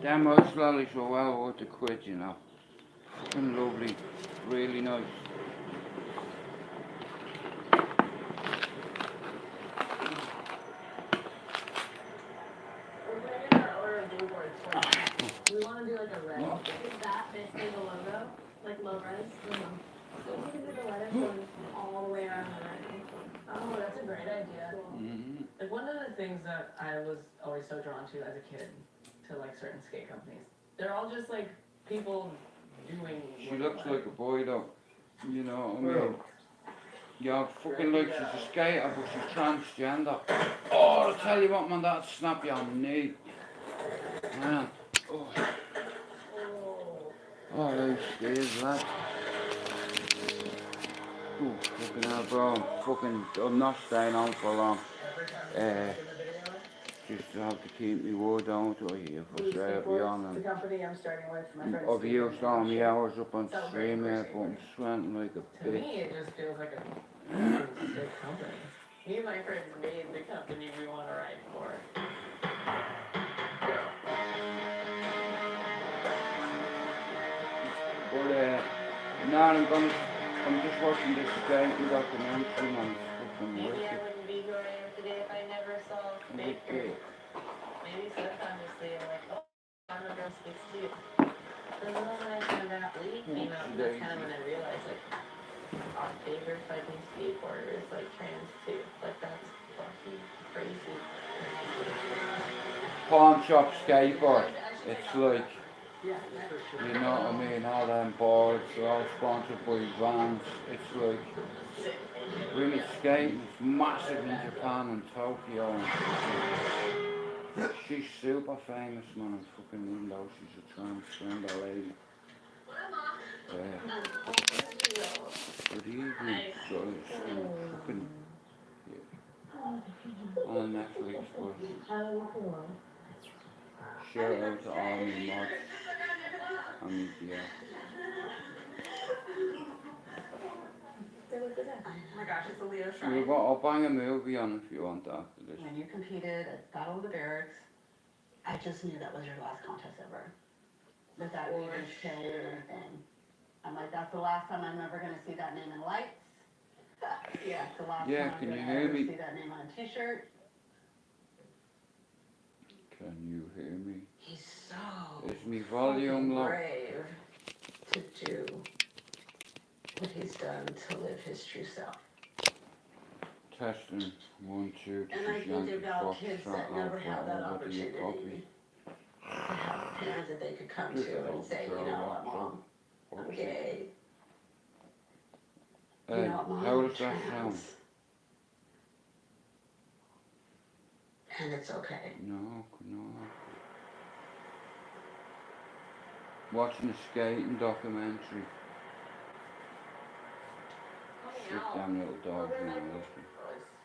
Them ice lollies were well worth the quid, you know. Fucking lovely, really nice. We're making our order of blueboard twice. We want to do like a red. Is that basically the logo? Like low res? So we can do the letters going all the way around the red. Oh, that's a great idea. Like one of the things that I was always so drawn to as a kid, to like certain skate companies, they're all just like people doing. She looks like a boy though. You know what I mean? Yeah, fucking like she's a skater, but she's transgender. Oh, I tell you what, man, that'd snap your knee. Man. Oh, oh those skates, lad. Oh, fucking hell, bro. I'm not staying on for long. Just to have to keep me word on to you for straight up beyond. The company I'm starting with, my friends. Of you saw me hours up on stream here, but I'm sweating like a To bitch. me, it just feels like a sick company. Me and my friends made the company we want to write for. But I'm just watching this skating documentary, man. It's fucking Maybe I wicked. wouldn't be who I am today if I never saw skaters. Maybe subconsciously I'm like, oh, I'm a girl skates too. The moment I found out Lee came out, and that's kind of when I realized like our favorite fucking skateboarder is like trans too. Like that's fucking crazy. Pawn shop skateboard. It's like, you know what I mean, all them boards are all sponsored by Vans. It's like, really skating is massive in Japan and Tokyo. And she's super famous, man, and fucking even though she's a transgender lady. Good evening, so it's fucking, yeah, on Netflix, but shout out to all my mods. I mean, yeah. Oh my gosh, it's a Leo shrine. I'll bang a movie on if you want after this. When you competed at Battle of the Barracks, I just knew that was your last contest ever. That we even showed or anything. I'm like, that's the last time I'm ever going to see that name in lights. Yeah, it's the last time I'm going to ever see that name on a t-shirt. Can you hear me? He's so Is me volume low? brave to do what he's done to live his true self. Testing 1, 2, 3. And I think about kids that never have that opportunity to have parents that they could come to and say, you know what, Mom, I'm gay. You know what, Mom, how I'm does that sound? trans. And it's okay. No. Watching a skating documentary. Shit, them little dogs in the ocean.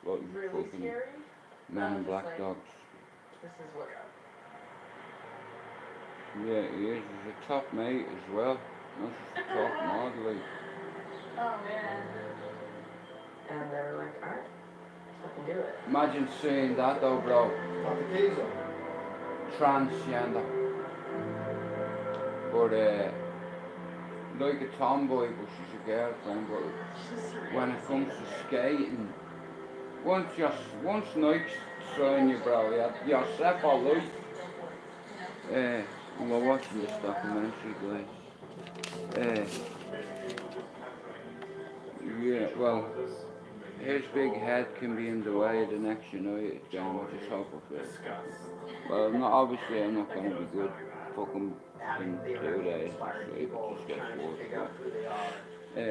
Like Really fucking scary? men in black dogs. This is what. Yeah, he is. He's a top mate as well. Not just a top model. Like. Oh man. And they were like, alright, fucking do it. Imagine seeing that though, bro. Transgender. But like a tomboy, but she's a girlfriend. But when it comes to skating, once Nike's sign you, bro, you're set for life. We're watching this documentary, guys. Yeah, well, his big head can be in the way of the next United game, which is hope of it. Well, I'm not going to be good fucking in 2 days, so it just gets worse. But,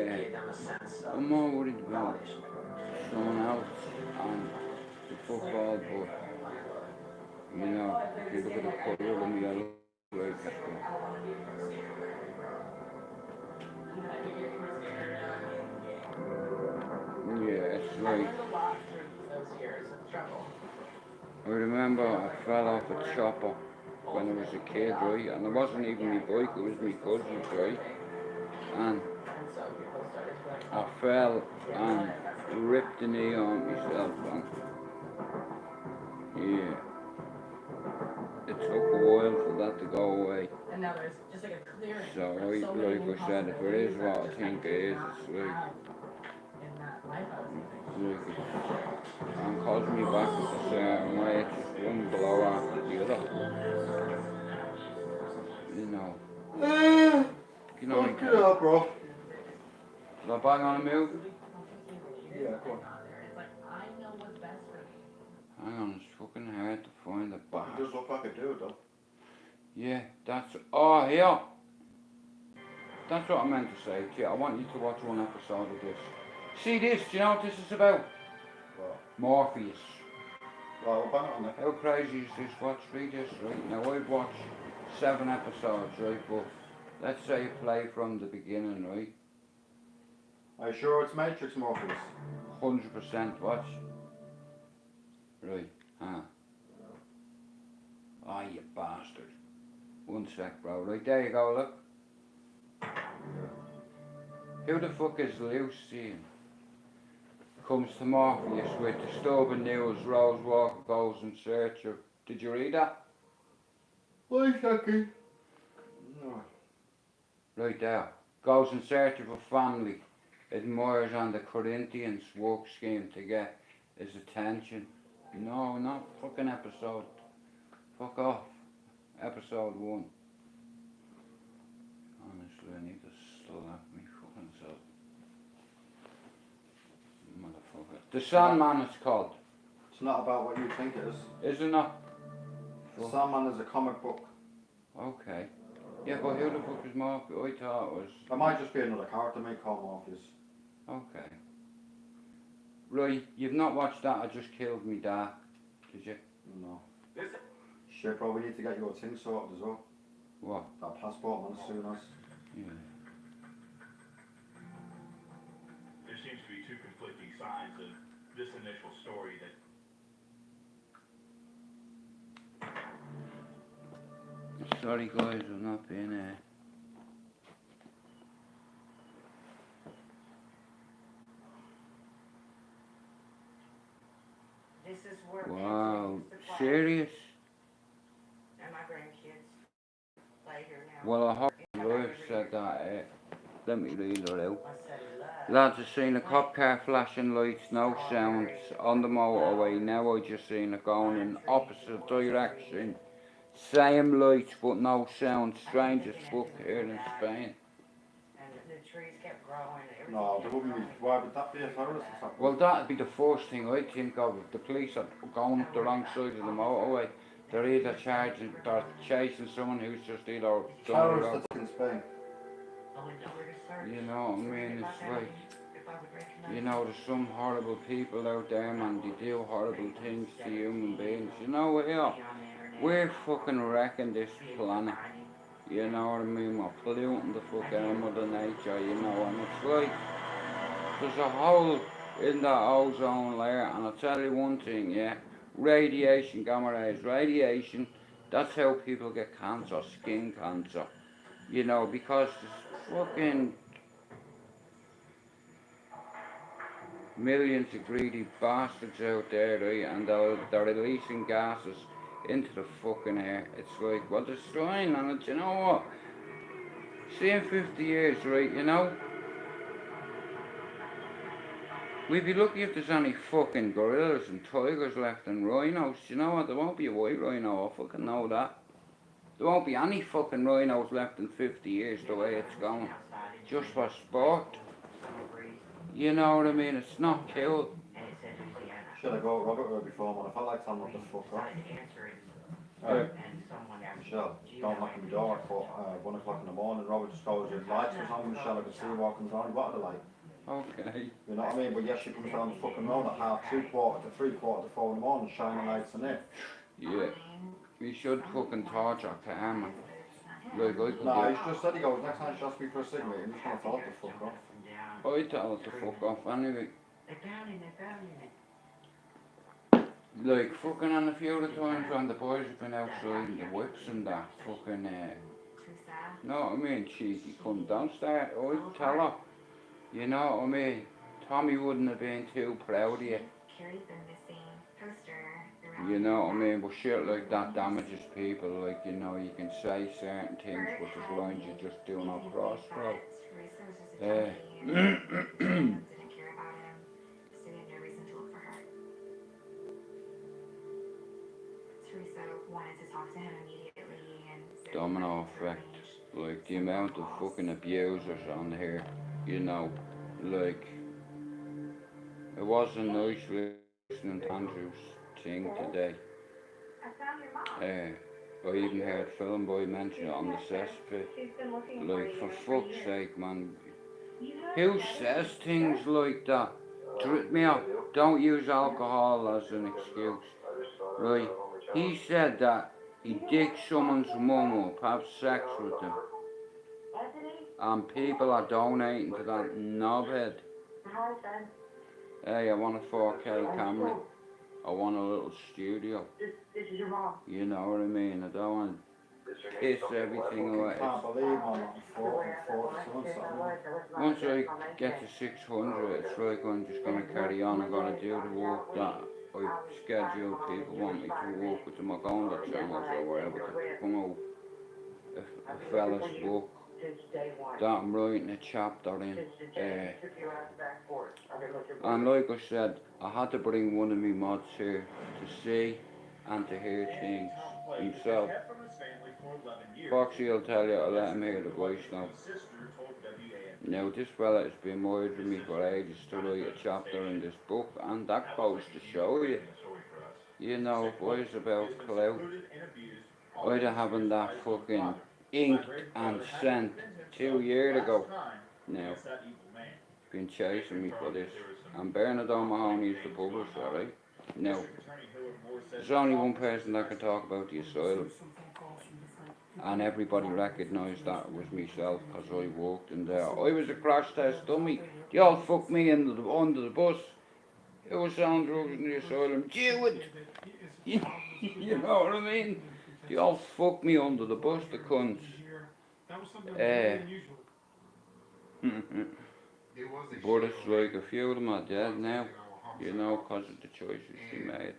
I'm more worried about someone else and the football, but, you know, if you look at the colour of me, I look like it's yeah, it's like, I remember I fell off a chopper when I was a kid, right, and it wasn't even my bike, it was my cousin's, right, and I fell and ripped the knee on myself, and yeah, it took a while for that to go away. And now there's just like a clearing. So, of so many new like I said, if it is possibilities what that I just think did it is, not it's like, have in that life I was living. and calls me back with a certain way, it's just one blow after the other. You know. You know, Fuck it up, bro. did I bang on a move? Yeah, go on. It's like, I know what's best for me. Hang on, it's fucking hard to find the It bar. does look like a dude, though. Yeah, that's, oh, here. That's what I meant to say to you. I want you to watch one episode of this. See this, do you know what this is about? Well, Morpheus. well, we'll bang it on there. How crazy is this? Watch, read this, right? Now I've watched 7 episodes, right? But let's say you play from the beginning, right? Are you sure it's Matrix Morpheus? 100% watch. Right, huh? Oh, you bastard. One sec, bro. Right, there you go, look. Who the fuck is Lucy? Comes to Morpheus with disturbing news. Rose Walker goes in search of. Did you read that? Why, second? No. Right there. Goes in search of a family. Admires on the Corinthians work scheme to get his attention. No, not fucking episode. Fuck off. Episode 1. Honestly, I need to slap me fucking self. Motherfucker. The Sandman it's called. It's not about what you think it is. Is it not? The Sandman is a comic book. Okay. Yeah, but who the fuck is Morpheus? I thought it was. It might just be another character made called Morpheus. Okay. Right, you've not watched that, I just killed me dad. Did you? No. Shit, bro, we need to get your thing sorted as well. What? That passport, man, as soon as. Yeah. There seems to be two conflicting sides of this initial story that Sorry guys, I'm not being This is where Wow, serious? and my grandkids play here now. Well, I hope Lewis said that. Let me read it out. Lads, have seen a cop car flashing lights, no sounds on the motorway. Now I just seen it going in opposite direction. Same lights but no sound. Strange as fuck here in Spain. And the trees kept growing. No, there wouldn't be. Why would that be a terrorist attack? Well, that'd be the first thing I'd think of. If the police are going up the wrong side of the motorway, they're either charging, they're chasing someone who's just either done the Terrorist road. attack in Spain. You know what I mean? It's like, you know, there's some horrible people out there, man. They do horrible things to human beings. You know what? Yeah, we're fucking wrecking this planet. You know what I mean? We're polluting the fuck out of Mother Nature, you know, and it's like, there's a hole in that ozone layer, and I'll tell you one thing, yeah, radiation, gamma rays, radiation, that's how people get cancer, skin cancer, you know, because there's fucking millions of greedy bastards out there, right, and they're releasing gases into the fucking air. It's like, we're destroying, and you know what? See in 50 years, right, you know, we'd be lucky if there's any fucking gorillas and tigers left and rhinos. You know what? There won't be a white rhino, I fucking know that. There won't be any fucking rhinos left in 50 years the way it's going. Just for sport. You know what I mean? It's not cool. Should I go Robert or before, man? I felt like telling him to fuck off. Michelle, don't knock on the door at 1 o'clock in the morning. Robert just goes, your lights was on, Michelle, I could see you walking down. What are the light? Okay. You know what I mean? But yes, she comes down the fucking road at 3:30 to 4 in the morning, shining lights in it. Yeah. We should fucking torture Karma. Like I could No, do. he's just said, he goes, next time she asks me for a cigarette, I'm just gonna tell her to fuck off. I tell her to fuck off anyway. They found him. Like fucking on a few of the times when the boys have been outside and the whips and that fucking know what I mean, cheeky come downstairs, I'd tell her. You know what I mean? Tommy wouldn't have been too proud of you. Carrie's been missing. Poster You know what I mean? But shit like that damages people. Like, you know, you can say certain things, but there's lines you just do not cross, bro. Domino effect. Like the amount of fucking abusers on here, you know, like it wasn't nice listening to Andrew's thing today. I even heard Film Boy mention it on the cesspit. Like, for fuck's sake, man. Who says things like that? Drip me up. Don't use alcohol as an excuse. Right? He said that he digs someone's mum up, have sex with them. And people are donating to that knobhead. Hey, I want a 4K camera. I want a little studio. You know what I mean? I don't want to piss everything away. I can't believe I'm not 40 something. Once I get to 600, it's like I'm just going to carry on. I got to do the work that I scheduled. People want me to work with them. I go on the channels or wherever to promote a fella's book that I'm writing a chapter in. And like I said, I had to bring one of my mods here to see and to hear things himself. Foxy will tell you I let him hear the voice now. Now this fella has been murdering me for ages to write a chapter in this book, and that goes to show you. You know, if I was about clout, I'd have having that fucking inked and sent 2 years ago. Now, been chasing me for this. And Bernard O'Mahony is the publisher, right? Now, there's only one person that can talk about the asylum. And everybody recognised that it was myself because I walked in there. I was a crash test dummy. They all fucked me under the bus. It was selling drugs in the asylum. Do it! You know what I mean? They all fucked me under the bus, the cunts. But it's like a few of them are dead now, you know, because of the choices she made.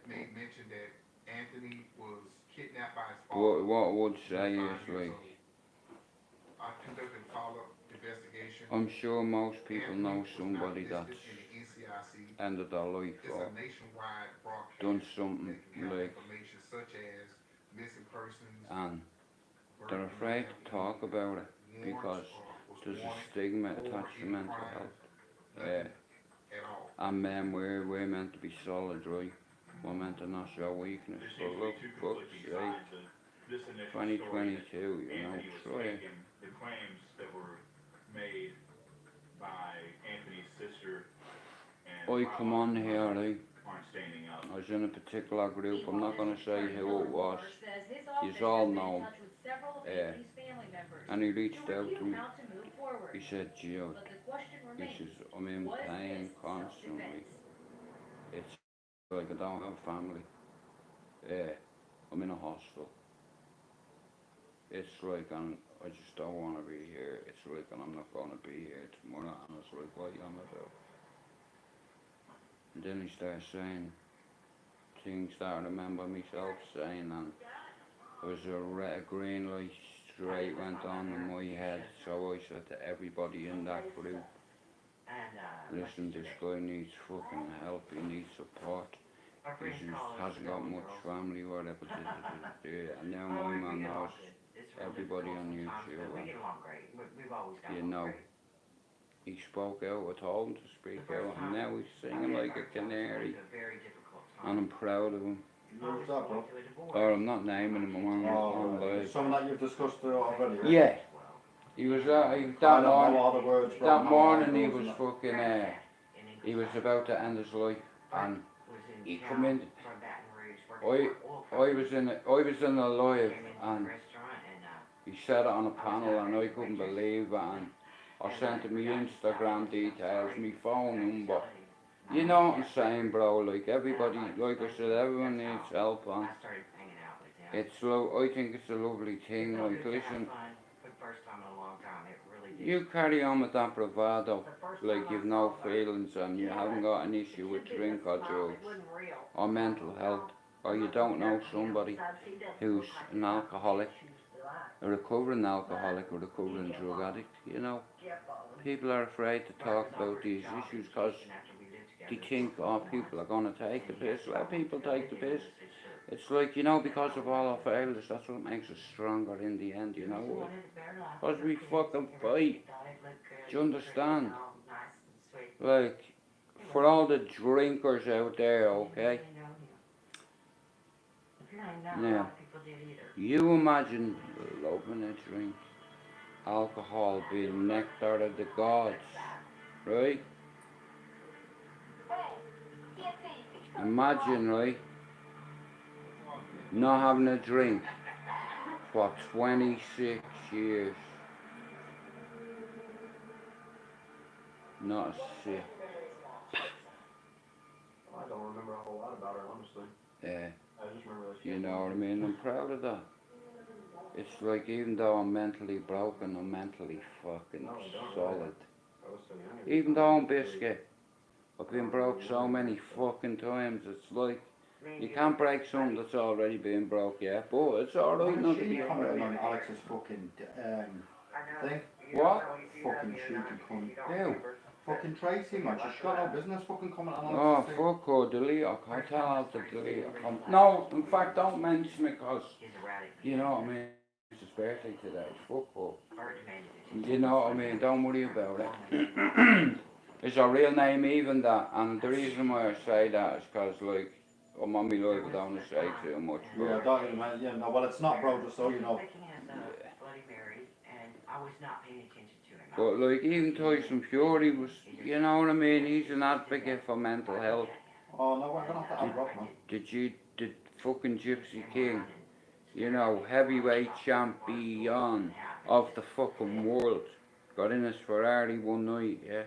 But what I would say is, like, I'm sure most people know somebody that's ended their life or done something like, and they're afraid to talk about it because there's a stigma attached to mental health. And men, we're meant to be solid, right? We're meant to not show weakness. But look, fuck's sake, 2022, you know, try it. The claims that were made by Anthony's sister and I come on here, right? aren't standing up. I was in a particular group, I'm not going to say who it was. You all know. And he reached out to me. He said, Gio, he says, I'm in pain constantly. It's like I don't have family. I'm in a hospital. It's like I just don't want to be here. It's like I'm not going to be here tomorrow. And I was like, what am I about? And then he started saying things that I remember myself saying, and there was a green light straight went on in my head. So I said to everybody in that group, listen, this guy needs fucking help, he needs support. He just hasn't got much family, whatever. And now my man knows everybody on YouTube. And, you know, he spoke out, I told him to speak out, and now he's singing like a canary. And I'm proud of him. Who's that, bro? Or I'm not naming him, I'm on live. Someone that you've discussed already? Yeah. He was that morning he was fucking, he was about to end his life, and he come in, I was in a live, and he said it on a panel, and I couldn't believe it, and I sent him my Instagram details, my phone number. You know what I'm saying, bro? Like everybody, like I said, everyone needs help, and it's I think it's a lovely thing. Like, listen, you carry on with that bravado, like you've no feelings and you haven't got an issue with drink or drugs or mental health. or you don't know somebody who's an alcoholic, a recovering alcoholic, or recovering drug addict, you know, people are afraid to talk about these issues because they think, oh, people are going to take the piss. Let people take the piss. It's like, you know, because of all our failures, that's what makes us stronger in the end, you know. Because we fucking fight. Do you understand? Like, for all the drinkers out there, okay? Now, you imagine loving a drink, alcohol being nectar of the gods, right? Imagine, right, not having a drink for 26 years. Not a sip. I don't remember a whole lot about her, honestly. Yeah, I just remember that she you know what I mean? I'm proud of that. It's like, even though I'm mentally broken, I'm mentally fucking solid. Even though I'm biscuit, I've been broke so many fucking times. It's like, you can't break something that's already been broke, yeah, but it's alright not to be commenting alright. on Alex's fucking thing. What? Fucking cheeky cunt. Ew. Fucking Tracy, man. She's got no business fucking commenting on Oh, Alex's thing. fuck her, delete her. I'll tell her to delete her. No, in fact, don't mention it, because, you know what I mean? It's his birthday today. Fuck her. You know what I mean? Don't worry about it. Is her real name even that? And the reason why I say that is because, like, I'm on my life, I don't want to say too much. But Yeah, don't even, yeah, no, well, it's not, bro, just so you know. But like, even Tyson Fury was, you know what I mean, he's an advocate for mental health. Oh, no, we're gonna have to have rock, man. The fucking Gypsy King, you know, heavyweight champion of the fucking world, got in his Ferrari one night, yeah,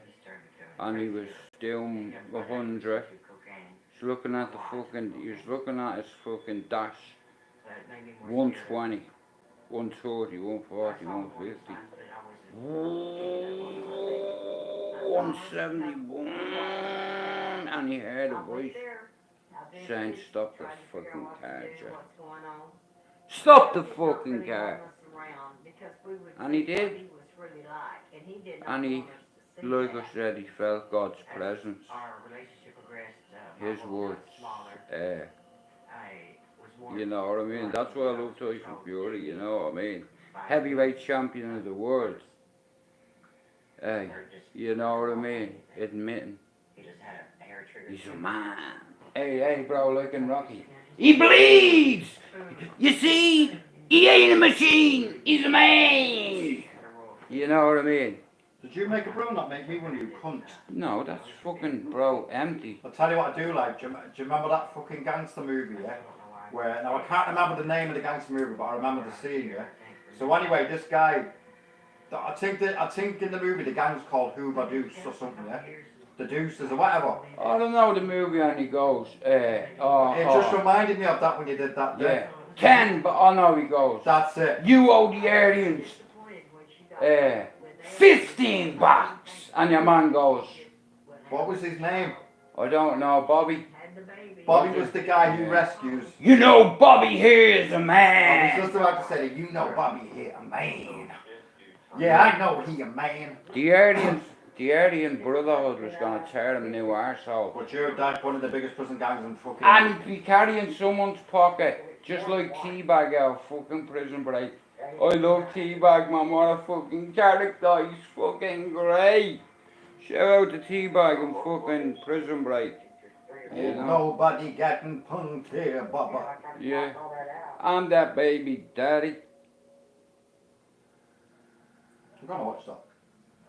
and he was doing 100. He's looking at the fucking, he was looking at his fucking dash, 120, 130, 140, 150. 171, and he heard a voice saying, stop the fucking car, Jack. Stop the fucking car. And he did. And he, like I said, he felt God's presence. His words. You know what I mean? That's why I love Tyson Fury, you know what I mean? Heavyweight champion of the world. Hey, you know what I mean? Admitting he's a man. Hey, bro, like in Rocky. He bleeds! You see? He ain't a machine! He's a man! You know what I mean? Did you make a brew not make me one, you cunt? No, that's fucking, bro, empty. I'll tell you what I do like. Do you remember that fucking gangster movie, yeah? Where, now I can't remember the name of the gangster movie, but I remember the scene, yeah? So anyway, this guy, I think in the movie the gang's called Hoover Deuce or something, yeah? The Deuces or whatever. I don't know the movie only goes, It just reminded me of that when you did that. Yeah. 10, but I know he goes. That's it. You owe the Aryans 15 bucks. And your man goes, What was his name? I don't know, Bobby. Bobby was the guy who rescues. You know Bobby here is a I was man. just about to say, you know Bobby here, a man. Yeah, I know he a man. The Aryan Brotherhood was going to tear him a new arsehole. But you're like one of the biggest prison gangs in fucking... And he'd be carrying someone's pocket, just like Teabag out fucking Prison Break. I love Teabag, man, what a fucking character, he's fucking great. Shout out to Teabag and fucking Prison Break. Ain't nobody getting punked here, Bubba. Yeah, I'm that baby daddy. I'm gonna watch that.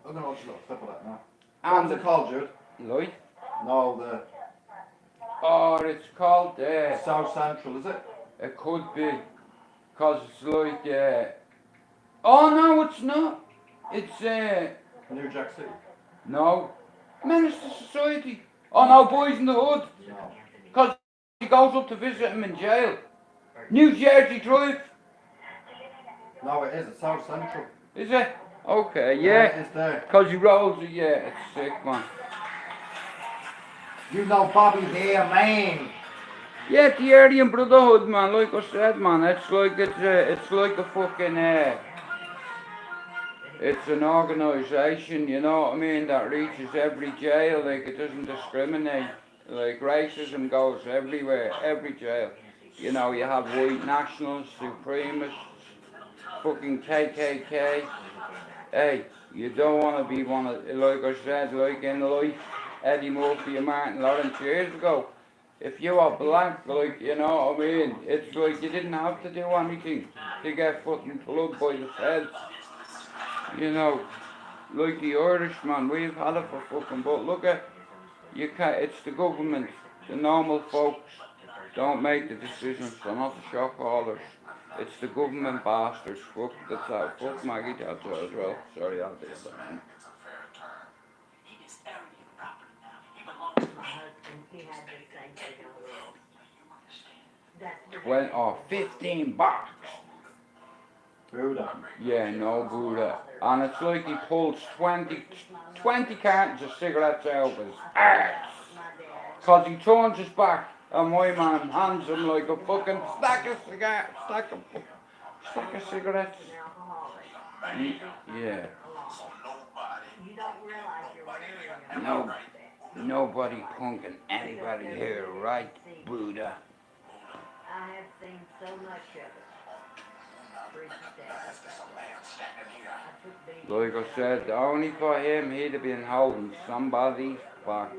I'm gonna watch a little clip of that now. And What's it called, Jude? Lloyd? No, Oh, it's called South Central, is it? it could be, cause it's like oh no, it's not. It's New Jack City? no, Menace to Society. Oh no, Boys in the Hood. No. Cause he goes up to visit him in jail. New Jersey Drive. No, it is. It's South Central. Is it? Okay, It yeah. is there. Cause he rolls it, yeah, it's sick, man. You know Bobby here, man. Yeah, the Aryan Brotherhood, man. Like I said, man, it's like a fucking it's an organisation, you know what I mean, that reaches every jail. Like it doesn't discriminate. Like racism goes everywhere, every jail. You know, you have white nationalists, supremacists, fucking KKK. Hey, you don't want to be one of, like I said, like in life, Eddie Murphy and Martin Lawrence years ago. If you are black, like, you know what I mean, it's like you didn't have to do anything to get fucking plugged by the feds. You know, like the Irishman, we've had it for fucking, but look at, you can't, it's the government, the normal folks don't make the decisions, they're not the shock holders. It's the government bastards. Fuck that's out. Fuck Maggie Thatcher as well. Sorry, I'll do that. Oh, $15. Buddha. Yeah, no Buddha. And it's like he pulls 20 cartons of cigarettes out of his ass. Cause he turns his back and my man hands him like a fucking stack of cigarettes. Yeah. No, nobody punking anybody here, right, Buddha? I have seen so much of it. Like I said, only for him, he'd have been holding somebody's back.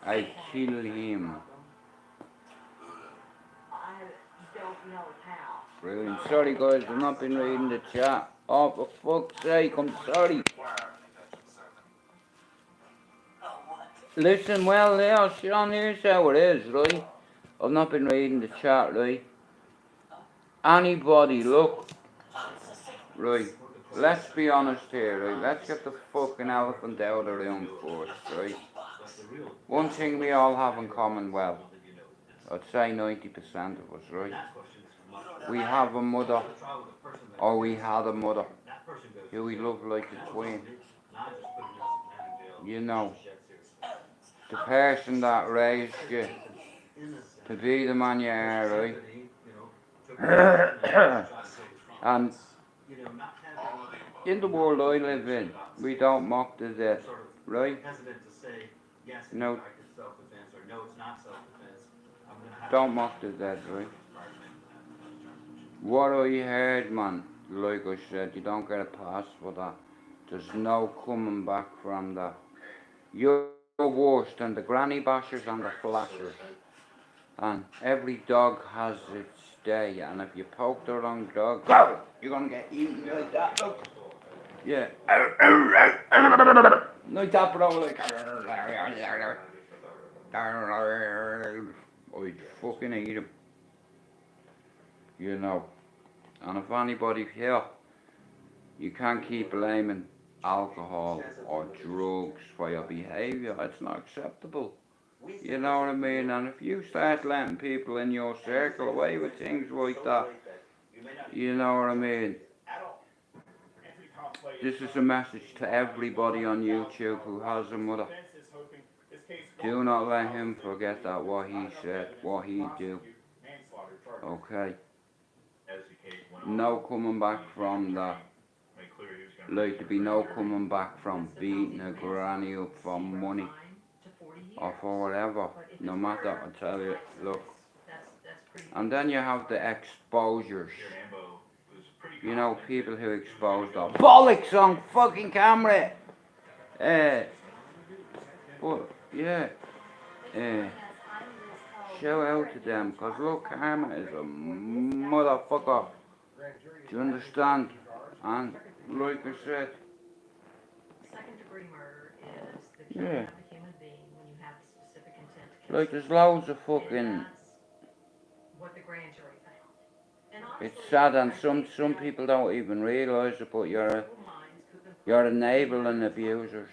I kill him. Brilliant. Sorry guys, I've not been reading the chat. Oh, for fuck's sake, I'm sorry. Listen, well, yeah, Sean, here's how it is, right? I've not been reading the chat, right? Anybody, look, right? Let's be honest here, right? Let's get the fucking elephant out of the room first, right? One thing we all have in common, well, I'd say 90% of us, right? We have a mother, or we had a mother, who we love like a twin. You know, the person that raised you to be the man you are, right? And in the world I live in, we don't mock the dead, right? No, don't mock the dead, right? What I heard, man, like I said, you don't get a pass for that. There's no coming back from that. You're worse than the granny bashers and the flashers. And every dog has its day, and if you poke the wrong dog, go! You're gonna get eaten like that, look. Yeah. Like that, bro, like. I'd fucking eat him. You know. And if anybody here, you can't keep blaming alcohol or drugs for your behaviour. It's not acceptable. You know what I mean? And if you start letting people in your circle away with things like that, you know what I mean? This is a message to everybody on YouTube who has a mother. Do not let him forget that what he said, what he do. Okay? No coming back from that. Like to be no coming back from beating a granny up for money or for whatever. No matter, I tell you, look. And then you have the exposures. You know, people who expose their bollocks on fucking camera. But yeah, shout out to them, cause look, karma is a motherfucker. Do you understand? And like I said, Second degree murder is the yeah, killing of a human being when you have the specific intent to kill like there's loads of fucking. And that's what the grand jury found. And It's sad, and some people don't even realise it, but you're enabling abusers.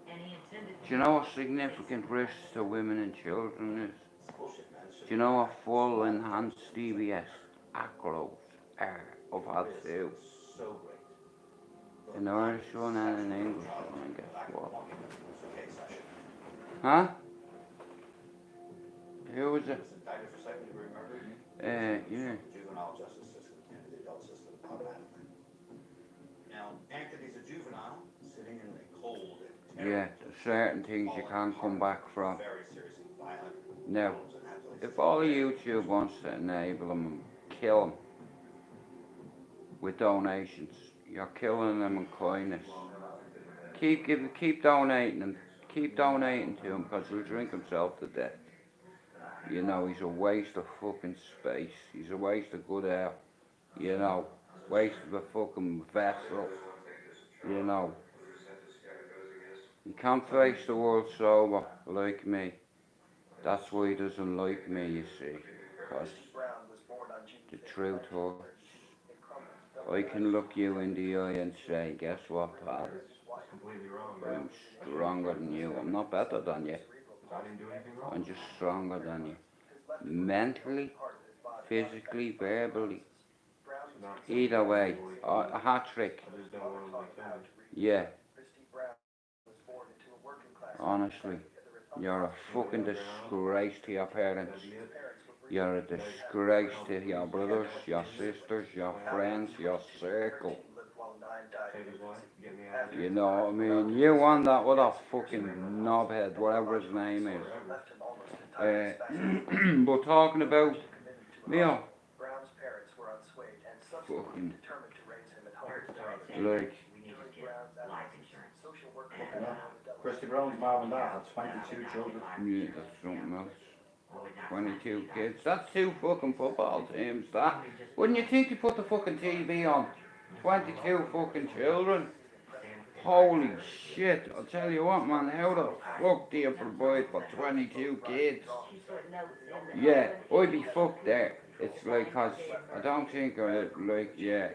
Do you know what significant risks to women and children is? Do you know what full enhanced DBS accolades are? I've had two. In Irish one and in English one, and guess what? Huh? Who was it? Indicted for second degree murder. Yeah. Juvenile justice system and the adult system automatically. Now, Anthony's a juvenile sitting in the cold and Yeah, terrible. there's certain things you can't come back from. Very serious and violent. Now, Problems in that place. if all of YouTube wants to enable them and kill them with donations, you're killing them in kindness. Keep donating them. Keep donating to him because he'll drink himself to death. You know, he's a waste of fucking space. He's a waste of good air. You know, waste of a fucking vessel. You know, he can't face the world sober like me. That's why he doesn't like me, you see. Because the truth hurts. I can look you in the eye and say, guess what, pal? Completely wrong. I'm stronger than you. I'm not better than you. I didn't do anything wrong. I'm just stronger than you. Mentally, physically, verbally. Either way, a hat trick. I just don't want to like that. Yeah. Honestly, you're a fucking disgrace to your parents. You're a disgrace to your brothers, your sisters, your friends, your circle. Take his life, get me out of here. You know what I mean? You and that other fucking knobhead, whatever his name is. But talking about Mio, fucking like Christy Brown's mom and dad had 22 children. yeah, that's something else. 22 kids. That's 2 fucking football teams. That wouldn't you think you put the fucking TV on? 22 fucking children. Holy shit! I'll tell you what, man. How the fuck do you provide for 22 kids? Yeah, I'd be fucked there. It's like, cause I don't think I like, yeah.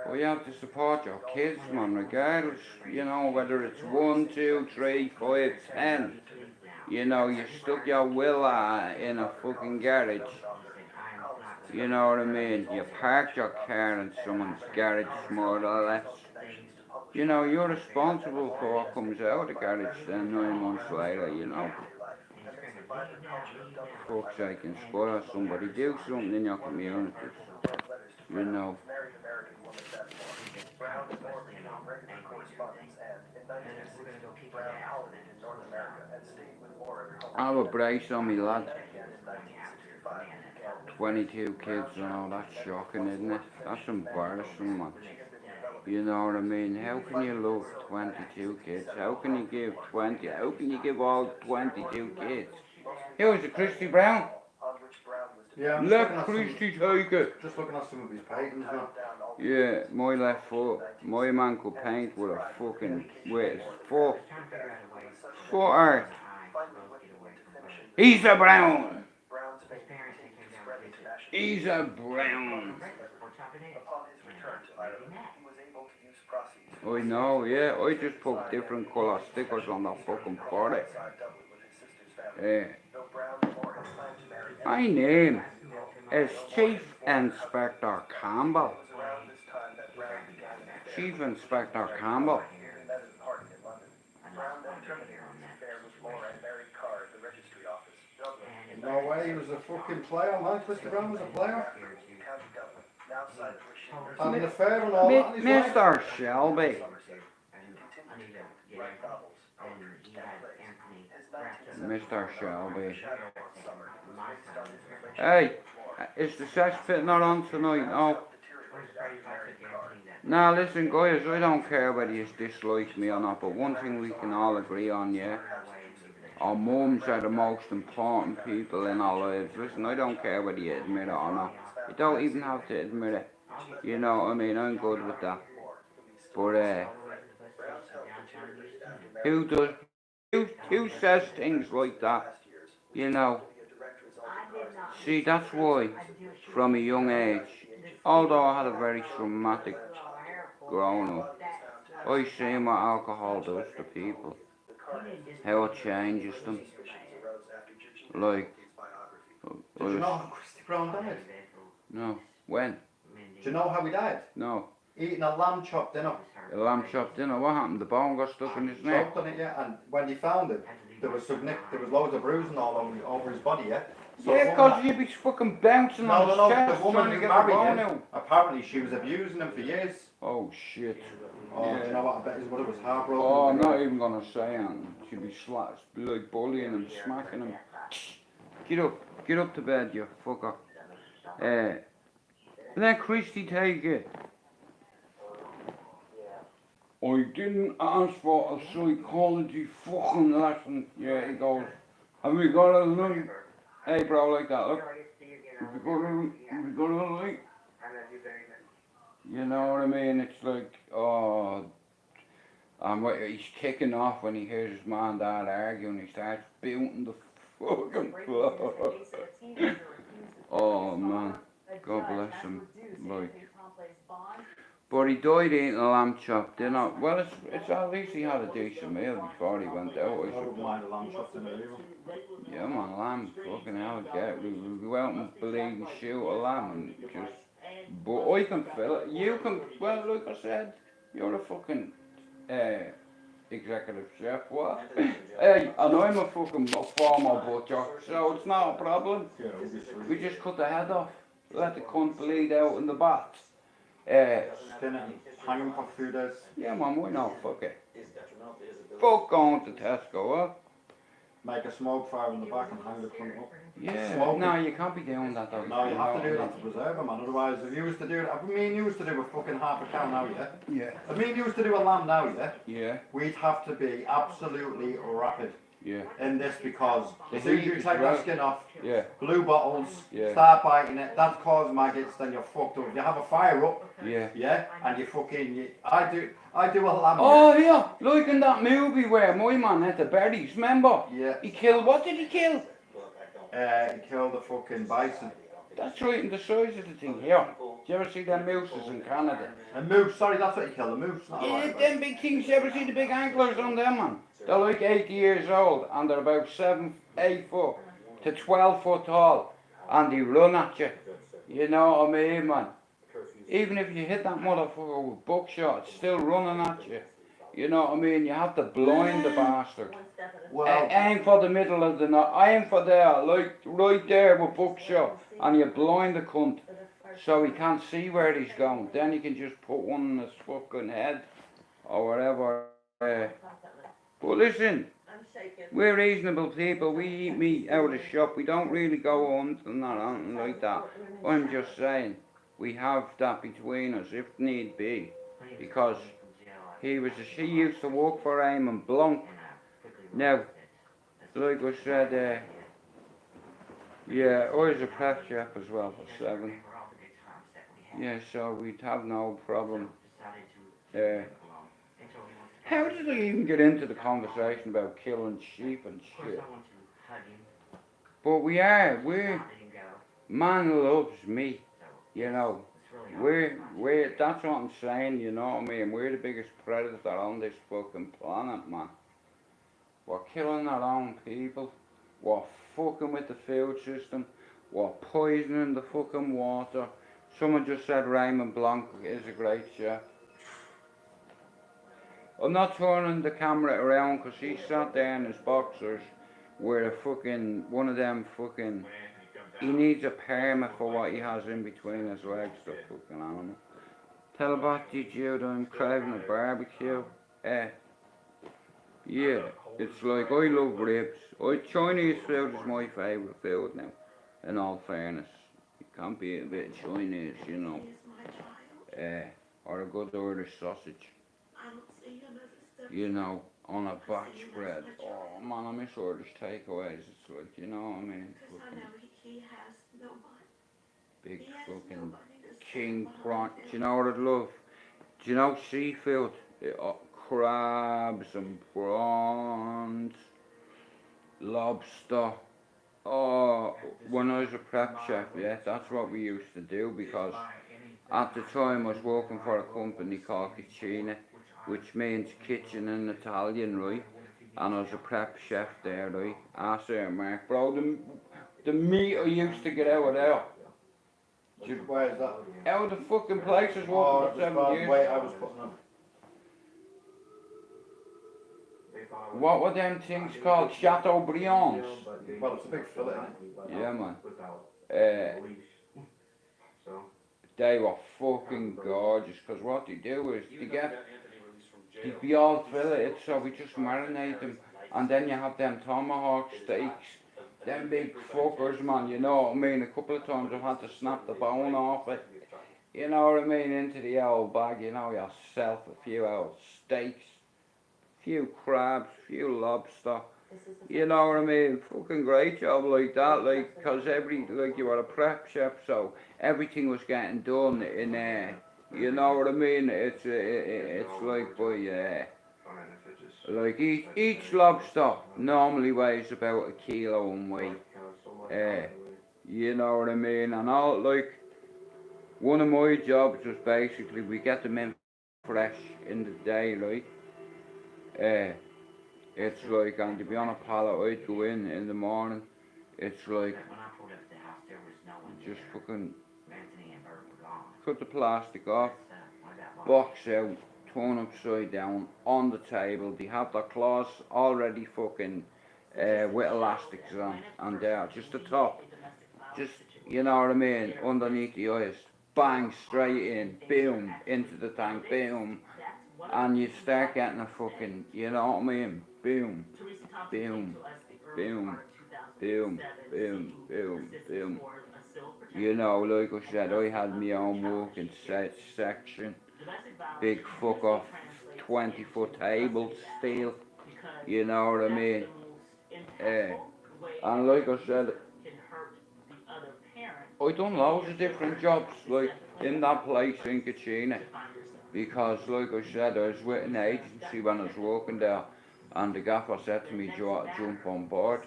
Well, you have to support your kids, man, regardless. You know, whether it's 1, 2, 3, 5, 10. You know, you stuck your will in a fucking garage. You know what I mean? You parked your car in someone's garage, more or less. You know, you're responsible for what comes out of the garage then 9 months later, you know. Fuck's sake, inspire somebody, do something in your communities. You know. I have a brace on me, lad. 22 kids and all, that's shocking, isn't it? That's embarrassing, man. You know what I mean? How can you love 22 kids? How can you give 20? How can you give all 22 kids? Here's a Christy Brown. Yeah, I'm Let Christy take it. just looking at some of his paintings now. Yeah, my left foot. My man could paint with a fucking, with his foot. Foot art. He's a Brown. He's a Brown. I know, yeah. I just put different colour stickers on the fucking body. My name is Chief Inspector Campbell. Chief Inspector Campbell. No way, he was a fucking player, man. Christy Brown was a player. Had an affair and all that. Mr. Shelby. Mr. Shelby. Hey, is the sex pit not on tonight? No. Now listen guys, I don't care whether you dislike me or not, but one thing we can all agree on, yeah? Our mums are the most important people in our lives. Listen, I don't care whether you admit it or not. You don't even have to admit it. You know what I mean? I'm good with that. But who says things like that? You know. See, that's why, from a young age, although I had a very traumatic growing up, I seen what alcohol does to people. How it changes them. Like, Did you know how Christy Brown died? no. When? Do you know how he died? No. Eating a lamb chop dinner. A lamb chop dinner. What happened? The bone got stuck in his neck. Choked on it, yeah. And when they found it, there was loads of bruising all over his body, yeah. So Yeah, because he'd be fucking bouncing on his no, chest the woman trying to who get the married bone him, out. apparently she was abusing him for years. Oh shit. Oh, Yeah. you know what? I bet his mother was heartbroken. Oh, I'm not even gonna say anything. She'd be like bullying him, smacking him. Get up to bed, you fucker. Let Christy take it. I didn't ask for a psychology fucking lesson. Yeah, he goes, have we got a lunch? Hey bro, like that, look. Have we got a lunch? You know what I mean? It's like, oh, he's kicking off when he hears his mom and dad arguing. He starts booting the fucking floor. Oh man, God bless him. Like, but he died eating a lamb chop dinner. Well, it's at least he had a decent meal before he went out. I wouldn't mind a lamb chop dinner either. Yeah man, lamb, fucking hell, we go out and bleed and shoot a lamb and just. But I can feel it. You can. Well, like I said, you're a fucking executive chef. What? Hey, and I'm a fucking former butcher, so it's not a problem. Yeah, obviously. We just cut the head off, let the cunt bleed out in the bath. Skin it and hang him for 2 days. Yeah man, why not? Fuck it. Fuck going to Tesco, huh? Make a smoke fire in the back and hang the cunt up. Yeah, Smoke no, it. you can't be doing that though. No, you have to do that to preserve him, man. Otherwise, if you used to do it, if me and you used to do a fucking half a cow now, yeah? Yeah. If me and you used to do a lamb now, yeah? Yeah, We'd have to be absolutely rapid yeah, in this because The as soon as heat you is take right. that skin off, yeah, blue bottles, Yeah. start biting it, that causes maggots, then you're fucked up. If you have a fire up, yeah. yeah, and you fucking, I do a lamb. Oh yeah, like in that movie where my man had the berries, remember? Yeah. He killed, what did he kill? He killed a fucking bison. That's right in the size of the thing here. Do you ever see them mooses in Canada? A moose, sorry, that's what he killed, a moose, not a Yeah, lion. them big things, you ever see the big anglers on them, man? They're like 80 years old and they're about 8 foot to 12 foot tall and they run at you. You know what I mean, man? Even if you hit that motherfucker with buckshot, it's still running at you. You know what I mean? You have to blind the bastard. Well, Aim for the middle of the night. Aim for there, like right there with buckshot, and you blind the cunt so he can't see where he's going. Then you can just put one in his fucking head or whatever. But listen, we're reasonable people. We eat meat out of the shop. We don't really go hunting or anything like that. I'm just saying, we have that between us if need be, because she used to work for Raymond Blanc. Now, like I said, yeah, I was a prep chef as well for 7. Yeah, so we'd have no problem. How did I even get into the conversation about killing sheep and shit? But we're, man loves me, you know. That's what I'm saying, you know what I mean? We're the biggest predator on this fucking planet, man. We're killing our own people. We're fucking with the food system. We're poisoning the fucking water. Someone just said Raymond Blanc is a great chef. I'm not turning the camera around because he sat there in his boxers with a fucking, one of them fucking, he needs a permit for what he has in between his legs, the fucking animal. Tell about Jude, I'm craving a barbecue. Yeah, it's like, I love ribs. Chinese food is my favourite food now, in all fairness. You can't beat a bit of Chinese, you know. Or a good Irish sausage. You know, on a batch bread. Oh man, I miss Irish takeaways. It's like, you know what I mean? He has no money. Big fucking king prawn. Do you know what I'd love? Do you know seafood? Crabs and prawns, lobster. Oh, when I was a prep chef, yeah, that's what we used to do, because at the time I was working for a company called Cucina, which means kitchen in Italian, right? And I was a prep chef there, right? I say, Mark, bro, the meat I used to get out of there. where is that? Out of the fucking place I was working for 7 years. Wait, I was putting on. what were them things called? Chateaubriands. Well, it's a big fillet, isn't it? Yeah, man. They were fucking gorgeous, because what they do is they'd be all filleted, so we just marinate them, and then you have them tomahawk steaks, them big fuckers, man, you know what I mean? A couple of times I've had to snap the bone off it, you know what I mean, into the old bag, you know yourself, a few old steaks, few crabs, few lobster. You know what I mean? Fucking great job like that, like, cause like you were a prep chef, so everything was getting done in there. You know what I mean? It's like like each lobster normally weighs about 1 kilo in weight. You know what I mean? And all like one of my jobs was basically we get them in fresh in the day, right? It's like, and to be on a pallet, I'd go in the morning. It's like, just fucking cut the plastic off, box out, turn upside down on the table. They have their claws already fucking with elastics on, and there, just the top, just, you know what I mean, underneath the eyes. Bang, straight in, boom, into the tank, boom. And you start getting a fucking, you know what I mean? Boom, boom, boom, boom, boom, boom, boom. You know, like I said, I had my own working section. Big fuck off, 20-foot tables, steel. You know what I mean? And like I said, I done loads of different jobs, like in that place in Kachina. Because, like I said, I was with an agency when I was working there, and the gaffer said to me, do you want to jump on board?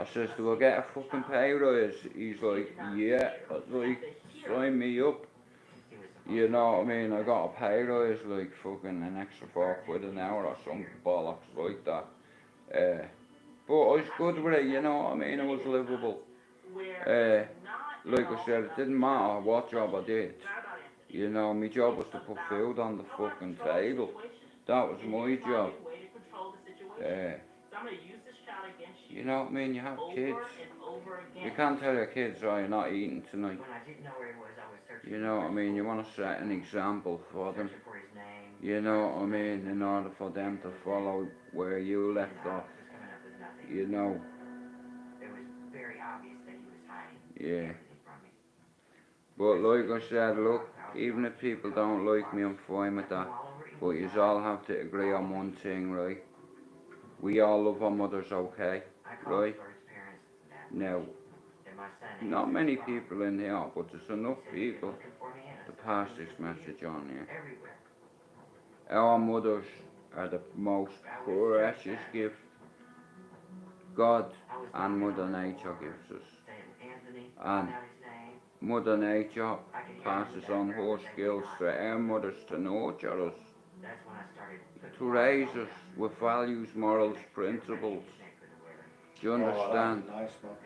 I says, do I get a fucking pay rise? He's like, yeah. I was like, sign me up. You know what I mean? I got a pay rise, like fucking an extra £4 an hour or some bollocks like that. But I was good with it, you know what I mean? It was livable. Like I said, it didn't matter what job I did. You know, my job was to put food on the fucking table. That was my job. You know what I mean? You have kids. You can't tell your kids, oh, you're not eating tonight. You know what I mean? You want to set an example for them. You know what I mean? In order for them to follow where you left off. You know. Yeah. But like I said, look, even if people don't like me, I'm fine with that. But you all have to agree on one thing, right? We all love our mothers, okay? Right? Now, not many people in here, but there's enough people to pass this message on here. Our mothers are the most precious gift God and Mother Nature gives us. And Mother Nature passes on her skills to our mothers to nurture us, to raise us with values, morals, principles. Do you understand?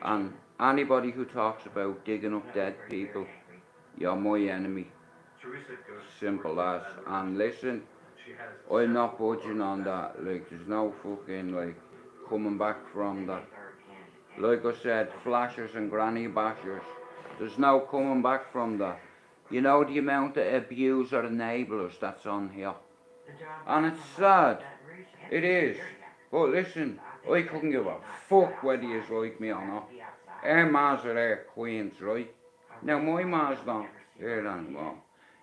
And anybody who talks about digging up dead people, you're my enemy. Simple as. And listen, I'm not budging on that. Like, there's no fucking, like, coming back from that. Like I said, flashers and granny bashers. There's no coming back from that. You know the amount of abuse or enablers that's on here. And it's sad. It is. But listen, I couldn't give a fuck whether you like me or not. Our ma's are their queens, right? Now my ma's not here anymore.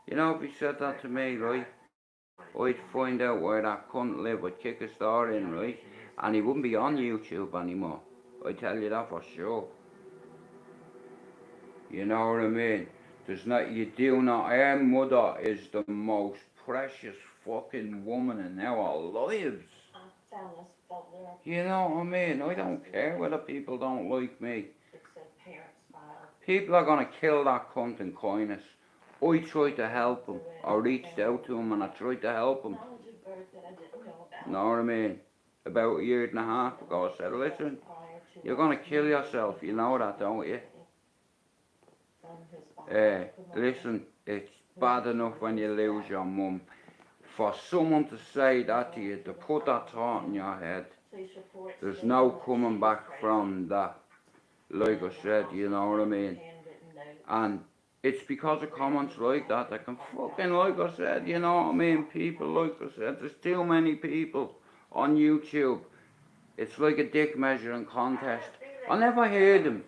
You know, if he said that to me, right, I'd find out where that cunt live, I'd kick his door in, right? And he wouldn't be on YouTube anymore. I tell you that for sure. You know what I mean? There's not, you do not, our mother is the most precious fucking woman in our lives. You know what I mean? I don't care whether people don't like me. People are gonna kill that cunt in kindness. I tried to help him. I reached out to him and I tried to help him. Know what I mean? About a year and a half ago I said, listen, you're gonna kill yourself, you know that, don't you? Listen, it's bad enough when you lose your mum. for someone to say that to you, to put that thought in your head, there's no coming back from that. Like I said, you know what I mean? And it's because of comments like that can fucking, like I said, you know what I mean? People, like I said, there's too many people on YouTube. It's like a dick measuring contest. I never heard them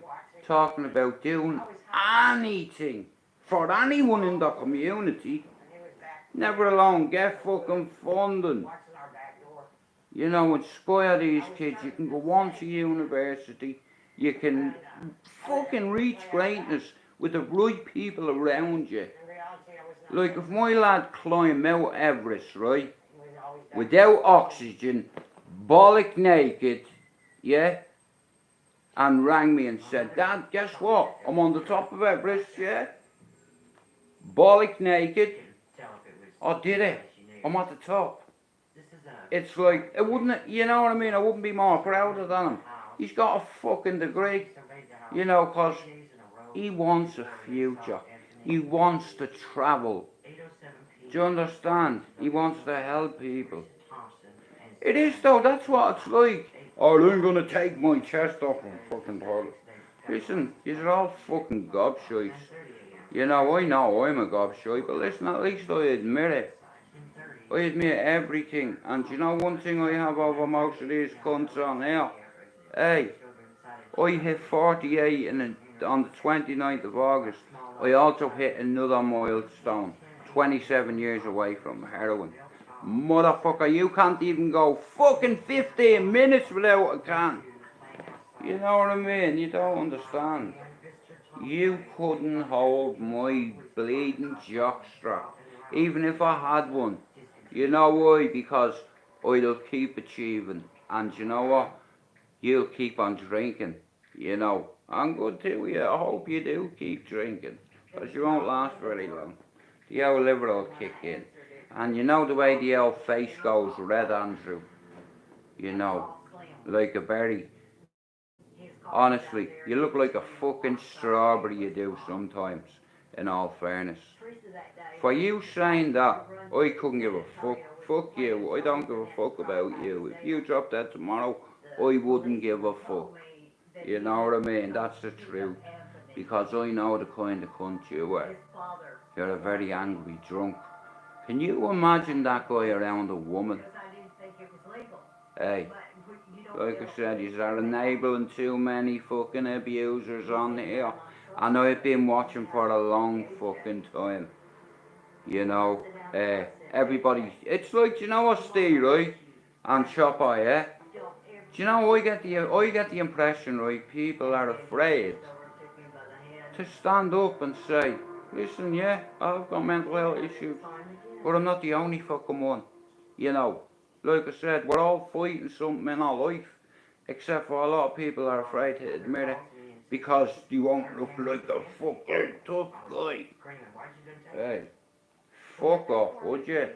talking about doing anything for anyone in the community. Never alone get fucking funding. You know, inspire these kids. You can go on to university. You can fucking reach greatness with the right people around you. Like if my lad climbed Mount Everest, right, without oxygen, bollock naked, yeah, and rang me and said, Dad, guess what? I'm on the top of Everest, yeah, bollock naked. I did it. I'm at the top. It's like, it wouldn't, you know what I mean? I wouldn't be more prouder than him. He's got a fucking degree, you know, because he wants a future. He wants to travel. Do you understand? He wants to help people. It is though, that's what it's like. Oh, I'm gonna take my chest off and fucking toilet. Listen, you're all fucking gobshites. You know I'm a gobshite, but listen, at least I admit it. I admit everything, and you know one thing I have over most of these cunts on here? Hey, I hit 48 on the 29th of August. I also hit another milestone, 27 years away from heroin. Motherfucker, you can't even go fucking 15 minutes without a can. You know what I mean? You don't understand. You couldn't hold my bleeding jockstrap, even if I had one. You know why? Because I'll keep achieving. And you know what? You'll keep on drinking. You know, I'm good too, yeah. I hope you do keep drinking. Because you won't last very long. The old liver will kick in. And you know the way the old face goes red, Andrew? You know, like a berry. Honestly, you look like a fucking strawberry, you do sometimes, in all fairness. For you saying that, I couldn't give a fuck. Fuck you, I don't give a fuck about you. If you dropped that tomorrow, I wouldn't give a fuck. You know what I mean? That's the truth. Because I know the kind of cunt you are. You're a very angry drunk. Can you imagine that guy around a woman? Hey, like I said, you are enabling too many fucking abusers on here. And I've been watching for a long fucking time. You know, everybody, it's like, you know what, Steve, right? And Chopper, yeah? Do you know, I get the impression, right, people are afraid to stand up and say, listen, yeah, I've got mental health issues, but I'm not the only fucking one. You know, like I said, we're all fighting something in our life, except for a lot of people are afraid to admit it, because you won't look like a fucking tough guy. Hey, fuck off, would you?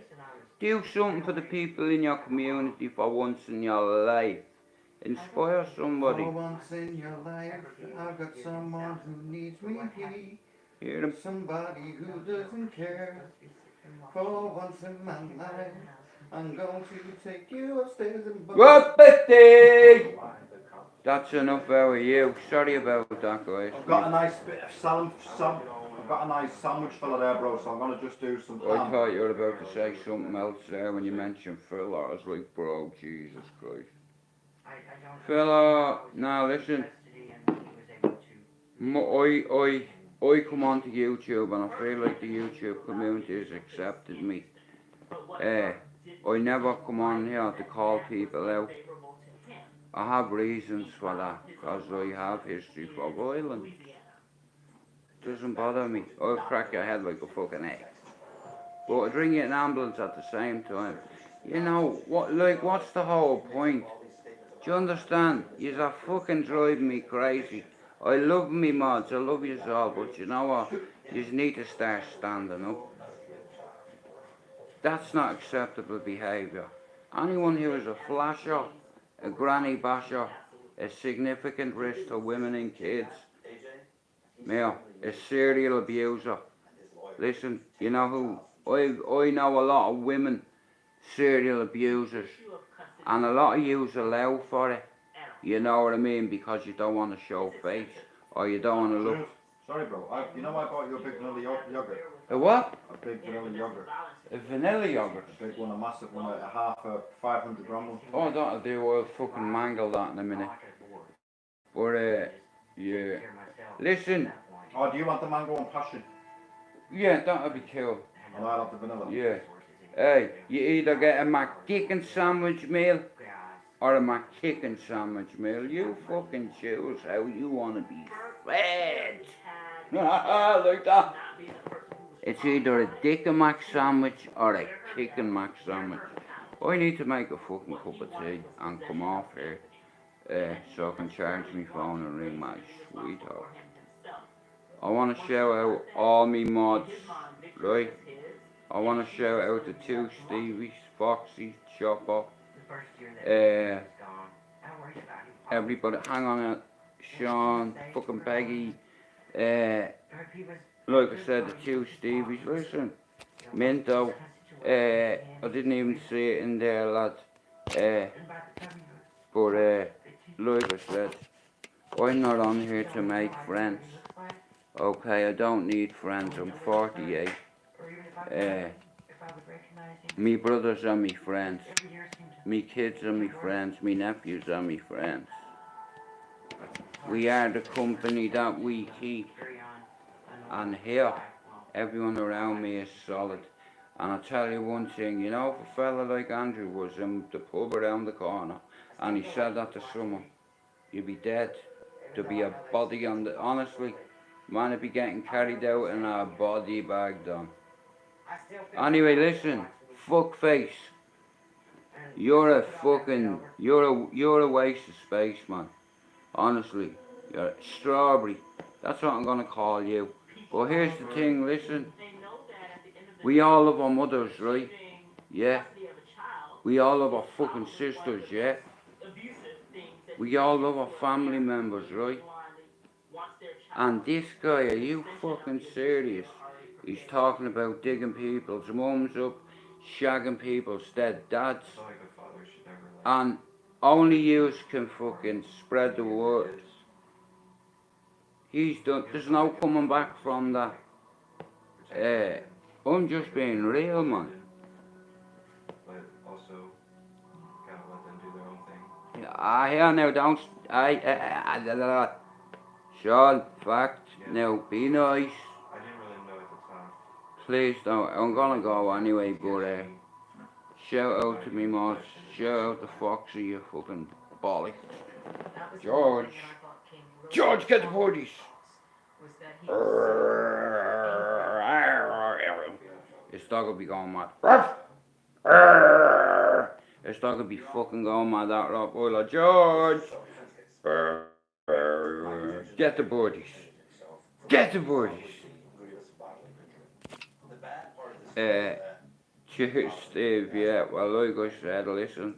Do something for the people in your community for once in your life. Inspire somebody. For once in your life, I've got someone who needs me. Hear them? Somebody who doesn't care. For once in my life, I'm going to take you upstairs and Whoopity! That's enough out of you. Sorry about that, guys. I've got a nice bit of I've got a nice sandwich filler there, bro, so I'm gonna just do some I thought you were about to say something else there when you mentioned filler. I was like, bro, Jesus Christ. Fella, now listen. I come onto YouTube and I feel like the YouTube community has accepted me. I never come on here to call people out. I have reasons for that, because I have history for violence. Doesn't bother me. I'll crack your head like a fucking egg. But I'd ring you an ambulance at the same time. You know, what's the whole point? Do you understand? You're fucking driving me crazy. I love me mods, I love you all, but you know what? You need to start standing up. That's not acceptable behaviour. Anyone who is a flasher, a granny basher, a significant risk to women and kids, a serial abuser. Listen, you know who? I know a lot of women serial abusers, and a lot of yous allow for it. You know what I mean? Because you don't want to show face, or you don't want to look. Sorry, bro. You know I bought you a big vanilla yogurt. A what? A big vanilla yogurt. A vanilla yogurt. A big one, a massive one, a half a 500 gram one. Oh, that'll do. I'll fucking mangle that in a minute. But yeah. Listen. Oh, do you want the mango and passion? Yeah, that'll be cool. And I'll have the vanilla. Yeah. Hey, you either get a McChicken sandwich meal or a McChicken sandwich meal. You fucking choose how you want to be fed. Like that. It's either a Dick and Mac sandwich or a Chicken Mac sandwich. I need to make a fucking cup of tea and come off here so I can charge my phone and ring my sweetheart. I want to shout out all me mods, right? I want to shout out the two Stevies, Foxy, Chopper, everybody, hang on a Sean, fucking Peggy, like I said, the two Stevies, listen, Minto, I didn't even see it in there, lad, but like I said, I'm not on here to make friends, okay, I don't need friends, I'm 48, me brothers are me friends, me kids are me friends, me nephews are me friends. We are the company that we keep. And here, everyone around me is solid. And I'll tell you one thing, you know, if a fella like Andrew was in the pub around the corner and he said that to someone, you'd be dead. There'd be a body on the, honestly, man would be getting carried out in a body bag done. Anyway, listen, fuckface. You're a fucking, you're a waste of space, man. Honestly, you're a strawberry. That's what I'm gonna call you. But here's the thing, listen. We all love our mothers, right? Yeah. We all love our fucking sisters, yeah? We all love our family members, right? And this guy, are you fucking serious? He's talking about digging people's mums up, shagging people's dead dads. And only yous can fucking spread the word. He's done, there's no coming back from that. I'm just being real, man. But also, gotta let them do their own thing. Yeah, here now, don't, Sean, fact, now, be nice. I didn't really know at the time. Please don't, I'm gonna go anyway, but shout out to me mods, shout out to Foxy, you fucking bollock. George, George, get the bodies. This dog will be going mad. This dog will be fucking going mad, that Rottweiler. George! Get the bodies. Get the bodies. Cheers, Steve. Yeah, well, like I said, listen.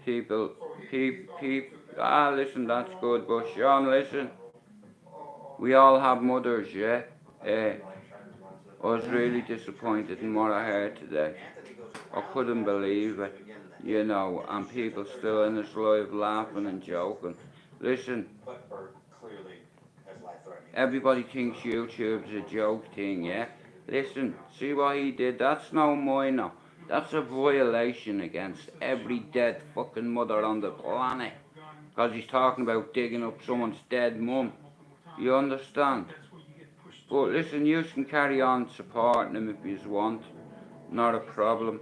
People, listen, that's good, but Sean, listen. We all have mothers, yeah? I was really disappointed in what I heard today. I couldn't believe it, you know, and people still in this live laughing and joking. Listen, everybody thinks YouTube's a joke thing, yeah? Listen, see what he did? That's no minor. That's a violation against every dead fucking mother on the planet. Because he's talking about digging up someone's dead mum. You understand? But listen, you can carry on supporting him if you want. Not a problem.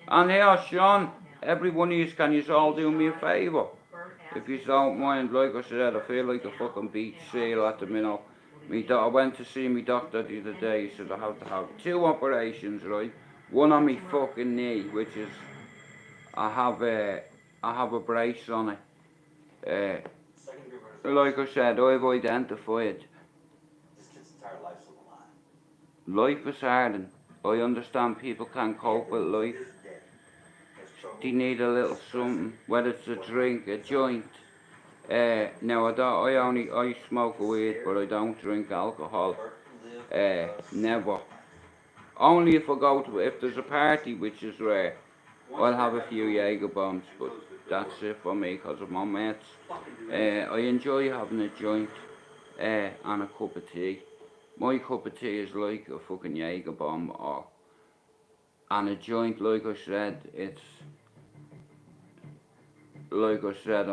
And here, Sean, every one of you, can you all do me a favour? If you don't mind, like I said, I feel like a fucking beach seal at the minute. I went to see my doctor the other day. He said I have to have 2 operations, right? One on my fucking knee, which is I have a brace on it. Like I said, I've identified life is hard, and I understand people can't cope with life. They need a little something, whether it's a drink, a joint. Now I smoke weed, but I don't drink alcohol. Never. Only if I go to, if there's a party, which is rare, I'll have a few Jaeger bombs, but that's it for me because of my mates. I enjoy having a joint and a cup of tea. My cup of tea is like a fucking Jaeger bomb, or and a joint. Like I said, it's like I said,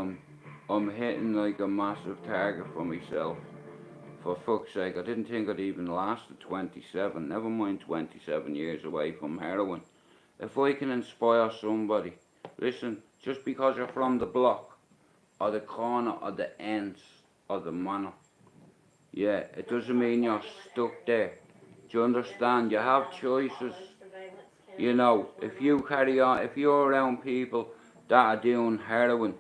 I'm hitting like a massive target for myself. For fuck's sake, I didn't think I'd even last at 27. Never mind 27 years away from heroin. If I can inspire somebody, listen, just because you're from the block, or the corner, or the ends, or the manor, yeah, it doesn't mean you're stuck there. Do you understand? You have choices. You know, if you carry on, if you're around people that are doing heroin,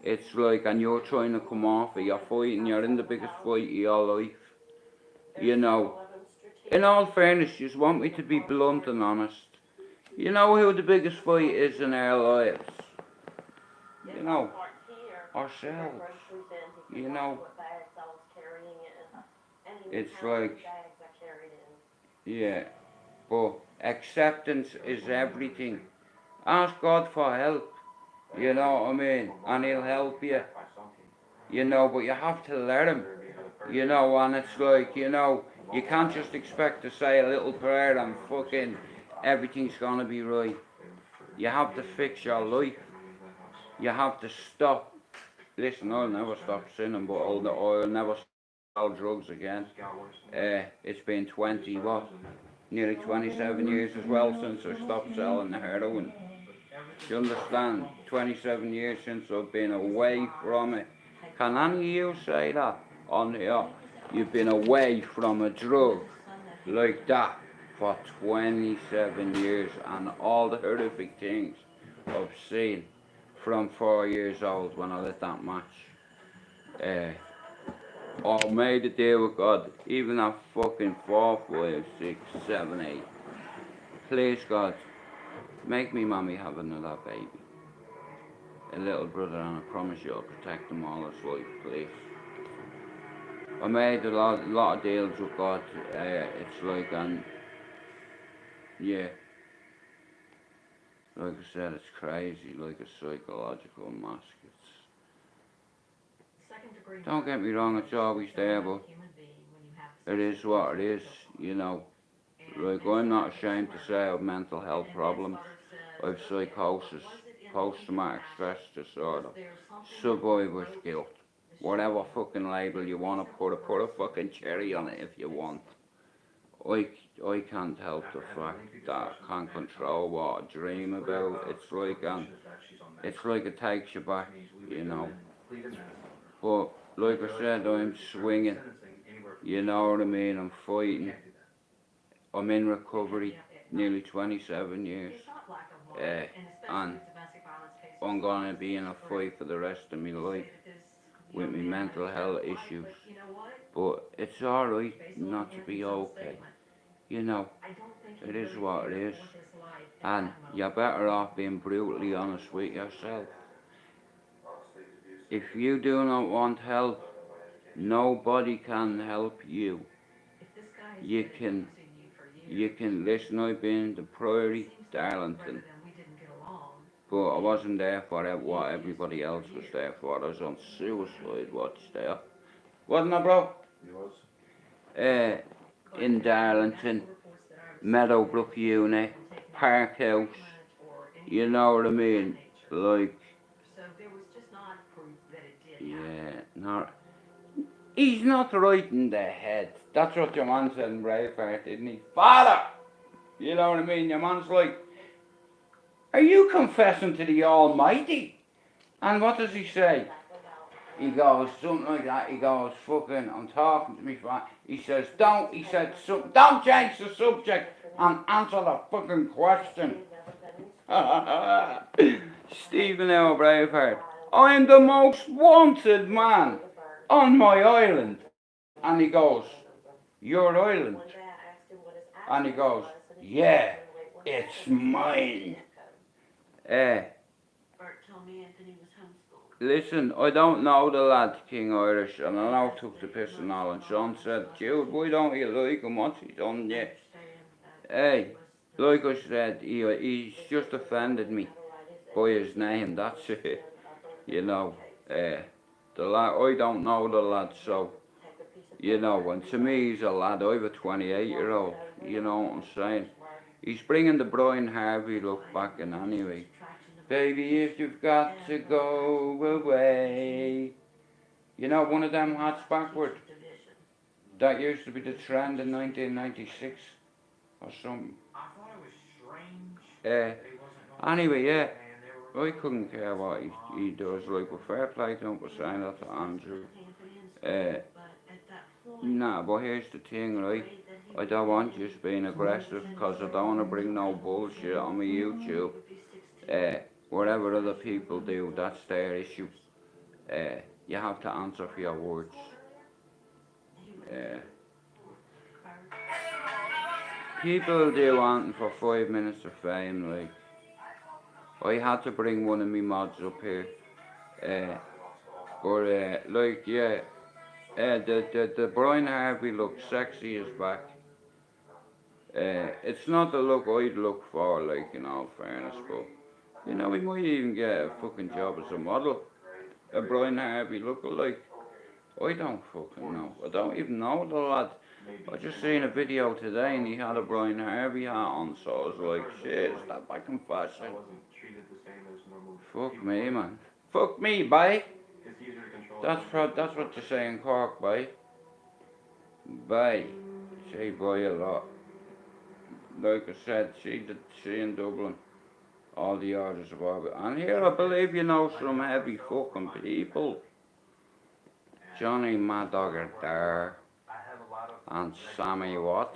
it's like, and you're trying to come off it, you're fighting, you're in the biggest fight of your life. You know, in all fairness, you just want me to be blunt and honest. You know who the biggest fight is in our lives? You know, ourselves. You know, it's like, yeah, but acceptance is everything. Ask God for help, you know what I mean? And He'll help you, you know, but you have to let Him, you know, and it's like, you know, you can't just expect to say a little prayer and fucking everything's gonna be right. You have to fix your life. You have to stop. Listen, I'll never stop sinning, but I'll never sell drugs again. It's been 20, what? Nearly 27 years as well since I stopped selling the heroin. Do you understand? 27 years since I've been away from it. Can any of you say that on here? You've been away from a drug like that for 27 years, and all the horrific things I've seen from 4 years old when I lit that match. Or made a deal with God, even at fucking 4, 5, 6, 7, 8. Please God, make me mommy have another baby. A little brother, and I promise you I'll protect him all his life, please. I made a lot of deals with God. It's like, and yeah, like I said, it's crazy, like a psychological mask. Don't get me wrong, it's always there, but it is what it is, you know. Like, I'm not ashamed to say I have mental health problems. I have psychosis, post-traumatic stress disorder, survivor's guilt. Whatever fucking label you want to put a fucking cherry on it if you want. I can't help the fact that I can't control what I dream about. It's like it takes you back, you know. But like I said, I'm swinging. You know what I mean? I'm fighting. I'm in recovery, nearly 27 years. And I'm gonna be in a fight for the rest of my life with my mental health issues. But it's alright not to be okay. You know, it is what it is. And you're better off being brutally honest with yourself. If you do not want help, nobody can help you. You can listen. I've been to Priory, Darlington, but I wasn't there for what everybody else was there for. I was on suicide watch there, wasn't I, bro? He was. In Darlington, Meadowbrook Unit, Park House. You know what I mean? Like, yeah, not. He's not right in the head. That's what your man said in Braveheart, didn't he? Father! You know what I mean? Your man's like, are you confessing to the Almighty? And what does he say? He goes, something like that. He goes, fucking, I'm talking to me. He says, don't change the subject and answer the fucking question. Stephen L. Braveheart, I'm the most wanted man on my island. And he goes, your island? And he goes, yeah, it's mine. Listen, I don't know the lad King Irish, and I know I took the piss and all, and Sean said, Jude, why don't you like him? What's he done yet? Hey, like I said, he's just offended me by his name, that's it. You know, the lad, I don't know the lad, so, you know, and to me he's a lad. I have a 28-year-old, you know what I'm saying? He's bringing the Brian Harvey look back in anyway. Baby, if you've got to go away. You know, one of them hats backward. That used to be the trend in 1996 or something. Anyway, yeah, I couldn't care what he does. Like, with fair play to him for saying that to Andrew. Uh, nah, but here's the thing, right? I don't want you being aggressive because I don't want to bring no bullshit on my YouTube. Whatever other people do, that's their issue. You have to answer for your words. Uh, People do anything for 5 minutes of fame, like. I had to bring one of me mods up here. But, like, yeah, the Brian Harvey look sexy is back. It's not the look I'd look for, like, in all fairness, but, you know, he might even get a fucking job as a model. A Brian Harvey look-alike. I don't fucking know. I don't even know the lad. I just seen a video today and he had a Brian Harvey hat on, so I was like, shit, is that back in fashion? Fuck me, man. Fuck me, bye. That's what you say in Cork, bye. Bye. Say bye a lot. Like I said, she in Dublin. All the orders of orbit. And here I believe you know some heavy fucking people. Johnny Mad Dogger there. And Sammy what?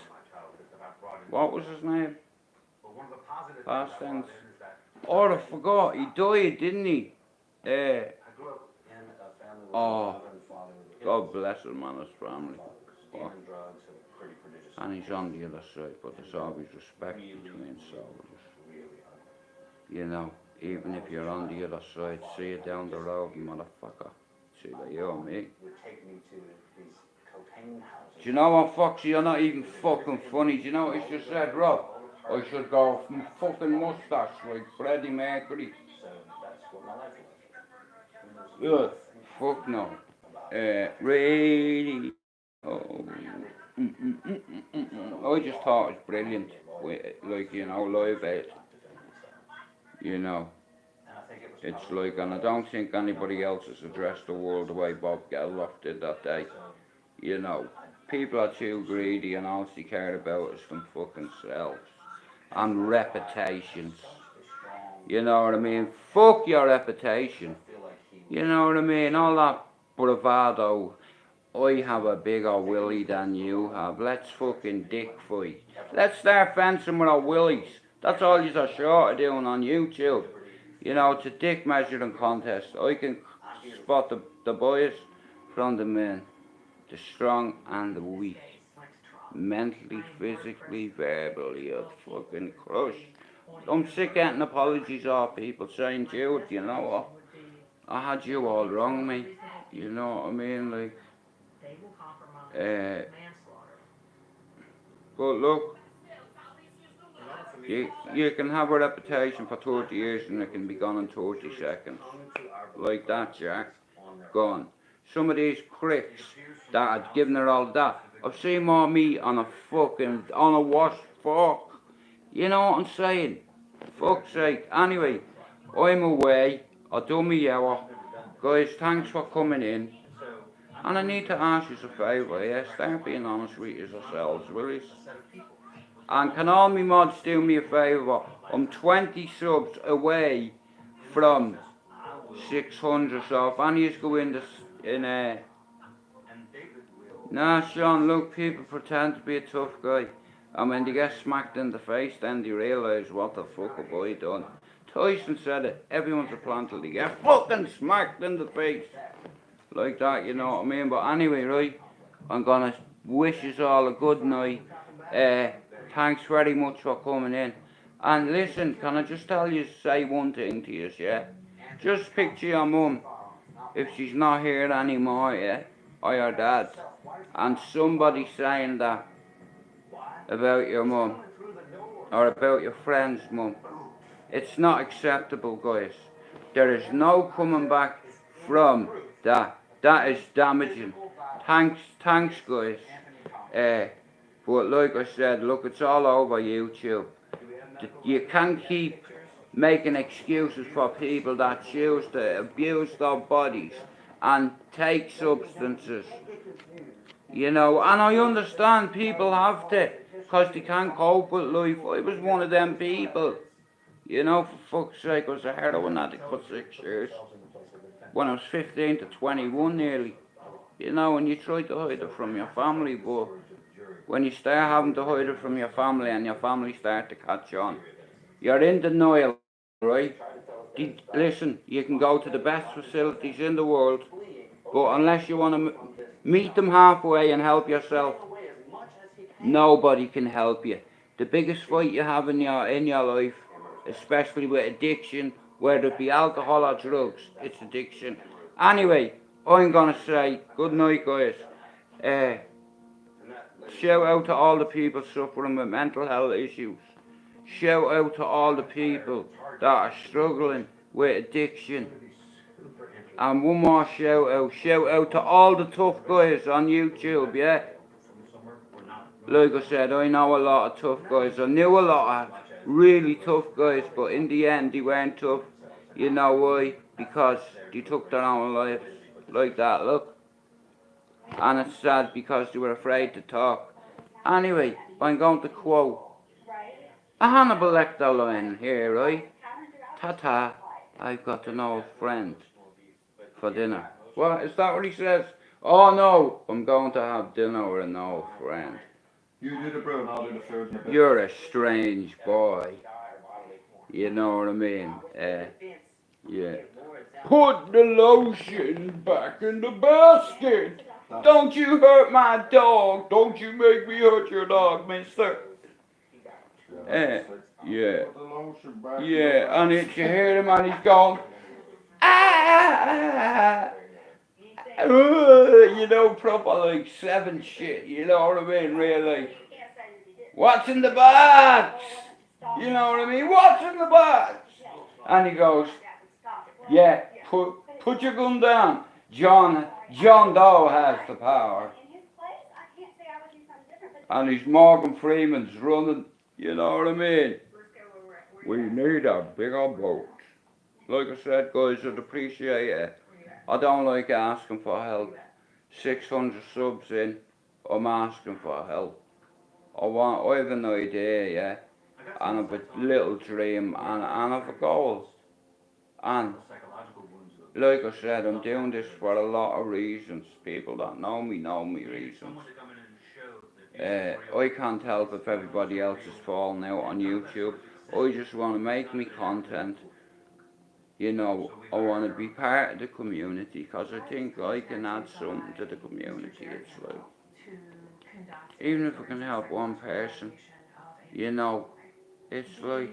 What was his name? Last things. Oh, I forgot. He died, didn't he? Oh, God bless him and his family. Oh. And he's on the other side, but there's always respect between soldiers. You know, even if you're on the other side, see you down the road, motherfucker. See that you or me. Do you know what, Foxy? You're not even fucking funny. Do you know what he just said, Rob? I should go fucking mustache like Freddie Mercury. Ugh, fuck no. Radio. I just thought it was brilliant. Like, you know, live aid. You know. It's like, and I don't think anybody else has addressed the world the way Bob Geldof did that day. You know, people are too greedy and all they care about is them fucking selves. And reputations. You know what I mean? Fuck your reputation. You know what I mean? All that bravado. I have a bigger willy than you have. Let's fucking dick fight. Let's start fencing with our willies. That's all you're short of doing on YouTube. You know, it's a dick measuring contest. I can spot the boys from the men. The strong and the weak. Mentally, physically, verbally, you're fucking crushed. I'm sick getting apologies off people saying, Jude, you know what? I had you all wrong, mate. You know what I mean? Like, but look, you can have a reputation for 30 years and it can be gone in 30 seconds. Like that, Jack. Gone. Some of these pricks that had given her all that. I've seen more meat on a washed fork. You know what I'm saying? Fuck's sake. Anyway, I'm away. I'll do me hour. Guys, thanks for coming in. And I need to ask you a favour, yeah? Start being honest with yourselves, will you? And can all me mods do me a favour? I'm 20 subs away from 600, so if any of you go in Nah, Sean, look, people pretend to be a tough guy. And when they get smacked in the face, then they realise what the fuck have I done. Tyson said it, everyone's a plant till they get fucking smacked in the face. Like that, you know what I mean? But anyway, right, I'm gonna wish you all a good night. Thanks very much for coming in. And listen, can I just say one thing to you, yeah? Just picture your mum, if she's not here anymore, yeah? Or your dad. And somebody saying that about your mum. or about your friend's mum. It's not acceptable, guys. There is no coming back from that. That is damaging. Thanks, guys. But like I said, look, it's all over YouTube. You can't keep making excuses for people that choose to abuse their bodies and take substances. You know, and I understand people have to, because they can't cope with life. I was one of them people. You know, for fuck's sake, I was a heroin addict for 6 years. When I was 15 to 21 nearly. You know, and you try to hide it from your family, but when you start having to hide it from your family and your family start to catch on, you're in denial, right? Listen, you can go to the best facilities in the world, but unless you want to meet them halfway and help yourself, nobody can help you. The biggest fight you have in your life, especially with addiction, whether it be alcohol or drugs, it's addiction. Anyway, I'm gonna say good night, guys. Shout out to all the people suffering with mental health issues. Shout out to all the people that are struggling with addiction. And one more shout out to all the tough guys on YouTube, yeah? Like I said, I know a lot of tough guys. I knew a lot of really tough guys, but in the end they weren't tough. You know why? Because they took their own lives like that, look. And it's sad because they were afraid to talk. Anyway, I'm going to quote a Hannibal Lecter line here, right? Ta-ta, I've got an old friend for dinner. What, is that what he says? Oh no, I'm going to have dinner with an old friend. You do the brew and I'll do the food in a bit. You're a strange boy. You know what I mean? Yeah. Put the lotion back in the basket. Don't you hurt my dog. Don't you make me hurt your dog, mister. Yeah. Yeah, and it's you hear him and he's going, ah, you know, proper like 7 shit, you know what I mean, really. What's in the box? You know what I mean? What's in the box? And he goes, yeah, put your gun down. John Doe has the power. And he's Morgan Freeman's running, you know what I mean? We need a bigger boat. Like I said, guys, I'd appreciate it. I don't like asking for help. 600 subs in, I'm asking for help. I have an idea, yeah, and I've a little dream, and I've a goal. And like I said, I'm doing this for a lot of reasons. People that know me reasons. I can't help if everybody else is falling out on YouTube. I just want to make me content. You know, I want to be part of the community because I think I can add something to the community. It's like, even if I can help one person, you know, it's like,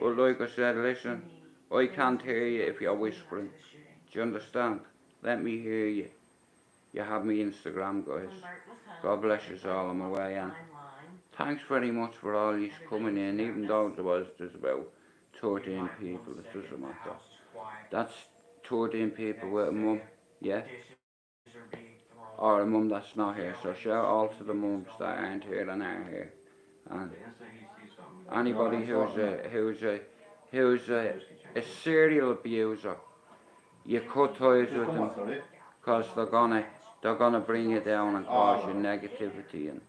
but like I said, listen, I can't hear you if you're whispering. Do you understand? Let me hear you. You have me Instagram, guys. God bless you all on my way, and thanks very much for all you coming in, even though there's about 13 people, it doesn't matter. That's 13 people with a mum, yeah? Or a mum that's not here, so shout out to the mums that aren't here and are here. And anybody who's a serial abuser, you cut ties with them, because they're gonna bring you down and cause you negativity. And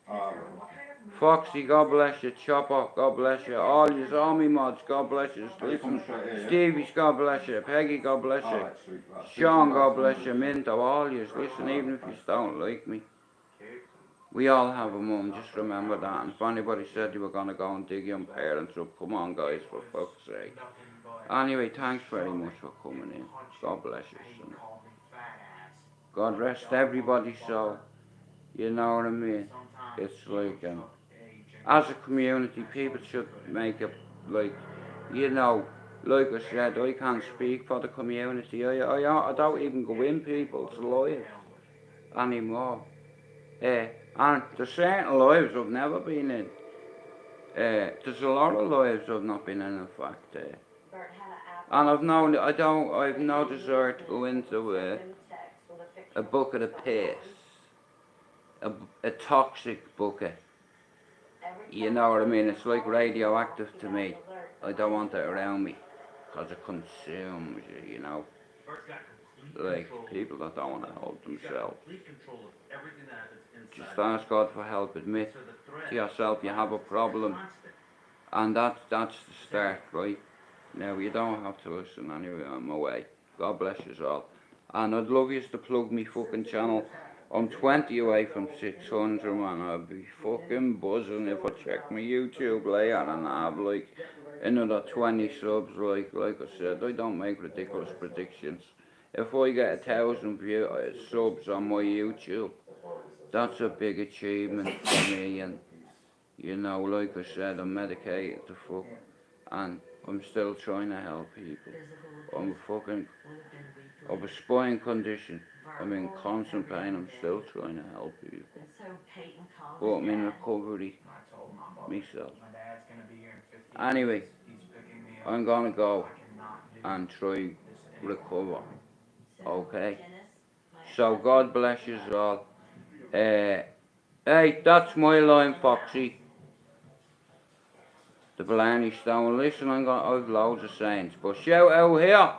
Foxy, God bless you. Chopper, God bless you. All yous, all me mods, God bless you. Listen, Stevie's, God bless you. Peggy, God bless you. Sean, God bless you. Minto, all yous. Listen, even if you don't like me, we all have a mum, just remember that. And if anybody said you were gonna go and dig your parents up, come on guys, for fuck's sake. Anyway, thanks very much for coming in. God bless you, son. God rest everybody's soul. You know what I mean? It's like, as a community, people should make it, like, you know, like I said, I can't speak for the community. I don't even go in people's lives anymore. And there's certain lives I've never been in. There's a lot of lives I've not been in fact. Bert had an app. And I've no desire to go into a bucket of piss. A toxic bucket. You know what I mean? It's like radioactive to me. I don't want it around me. Because it consumes you, you know. Bert's got complete Like control. people that don't want to help He's got themselves. complete control of everything that happens inside. Just ask God for help. Admit So the threat to yourself you have a problem. constant. And that's the start, right? Now you don't have to listen anyway, I'm away. God bless you all. And I'd love you to plug me fucking channel. I'm 20 away from 600, man. I'd be fucking buzzing if I check my YouTube later and I have like another 20 subs. Like I said, I don't make ridiculous predictions. If I get 1,000 subs on my YouTube, that's a big achievement for me. And you know, like I said, I'm medicated to fuck, and I'm still trying to help people. I'm fucking, of a spine condition. I'm in constant pain. I'm still trying to help people. And so Peyton called But I'm his in dad. recovery I told my mom, myself. my dad's gonna be here in 15 Anyway, minutes. He's picking me up. I'm gonna go I cannot do and try this anymore. recover. So Okay. Dennis, my So husband, God bless you all. Hey, that's my line, Foxy. The Blarney Stone. Listen, I've loads of sayings, but shout out here.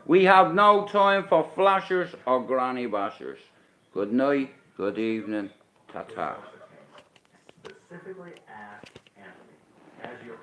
We have no time for flashers or granny bashers. Good night, good evening, ta-ta. Specifically ask Anthony, as your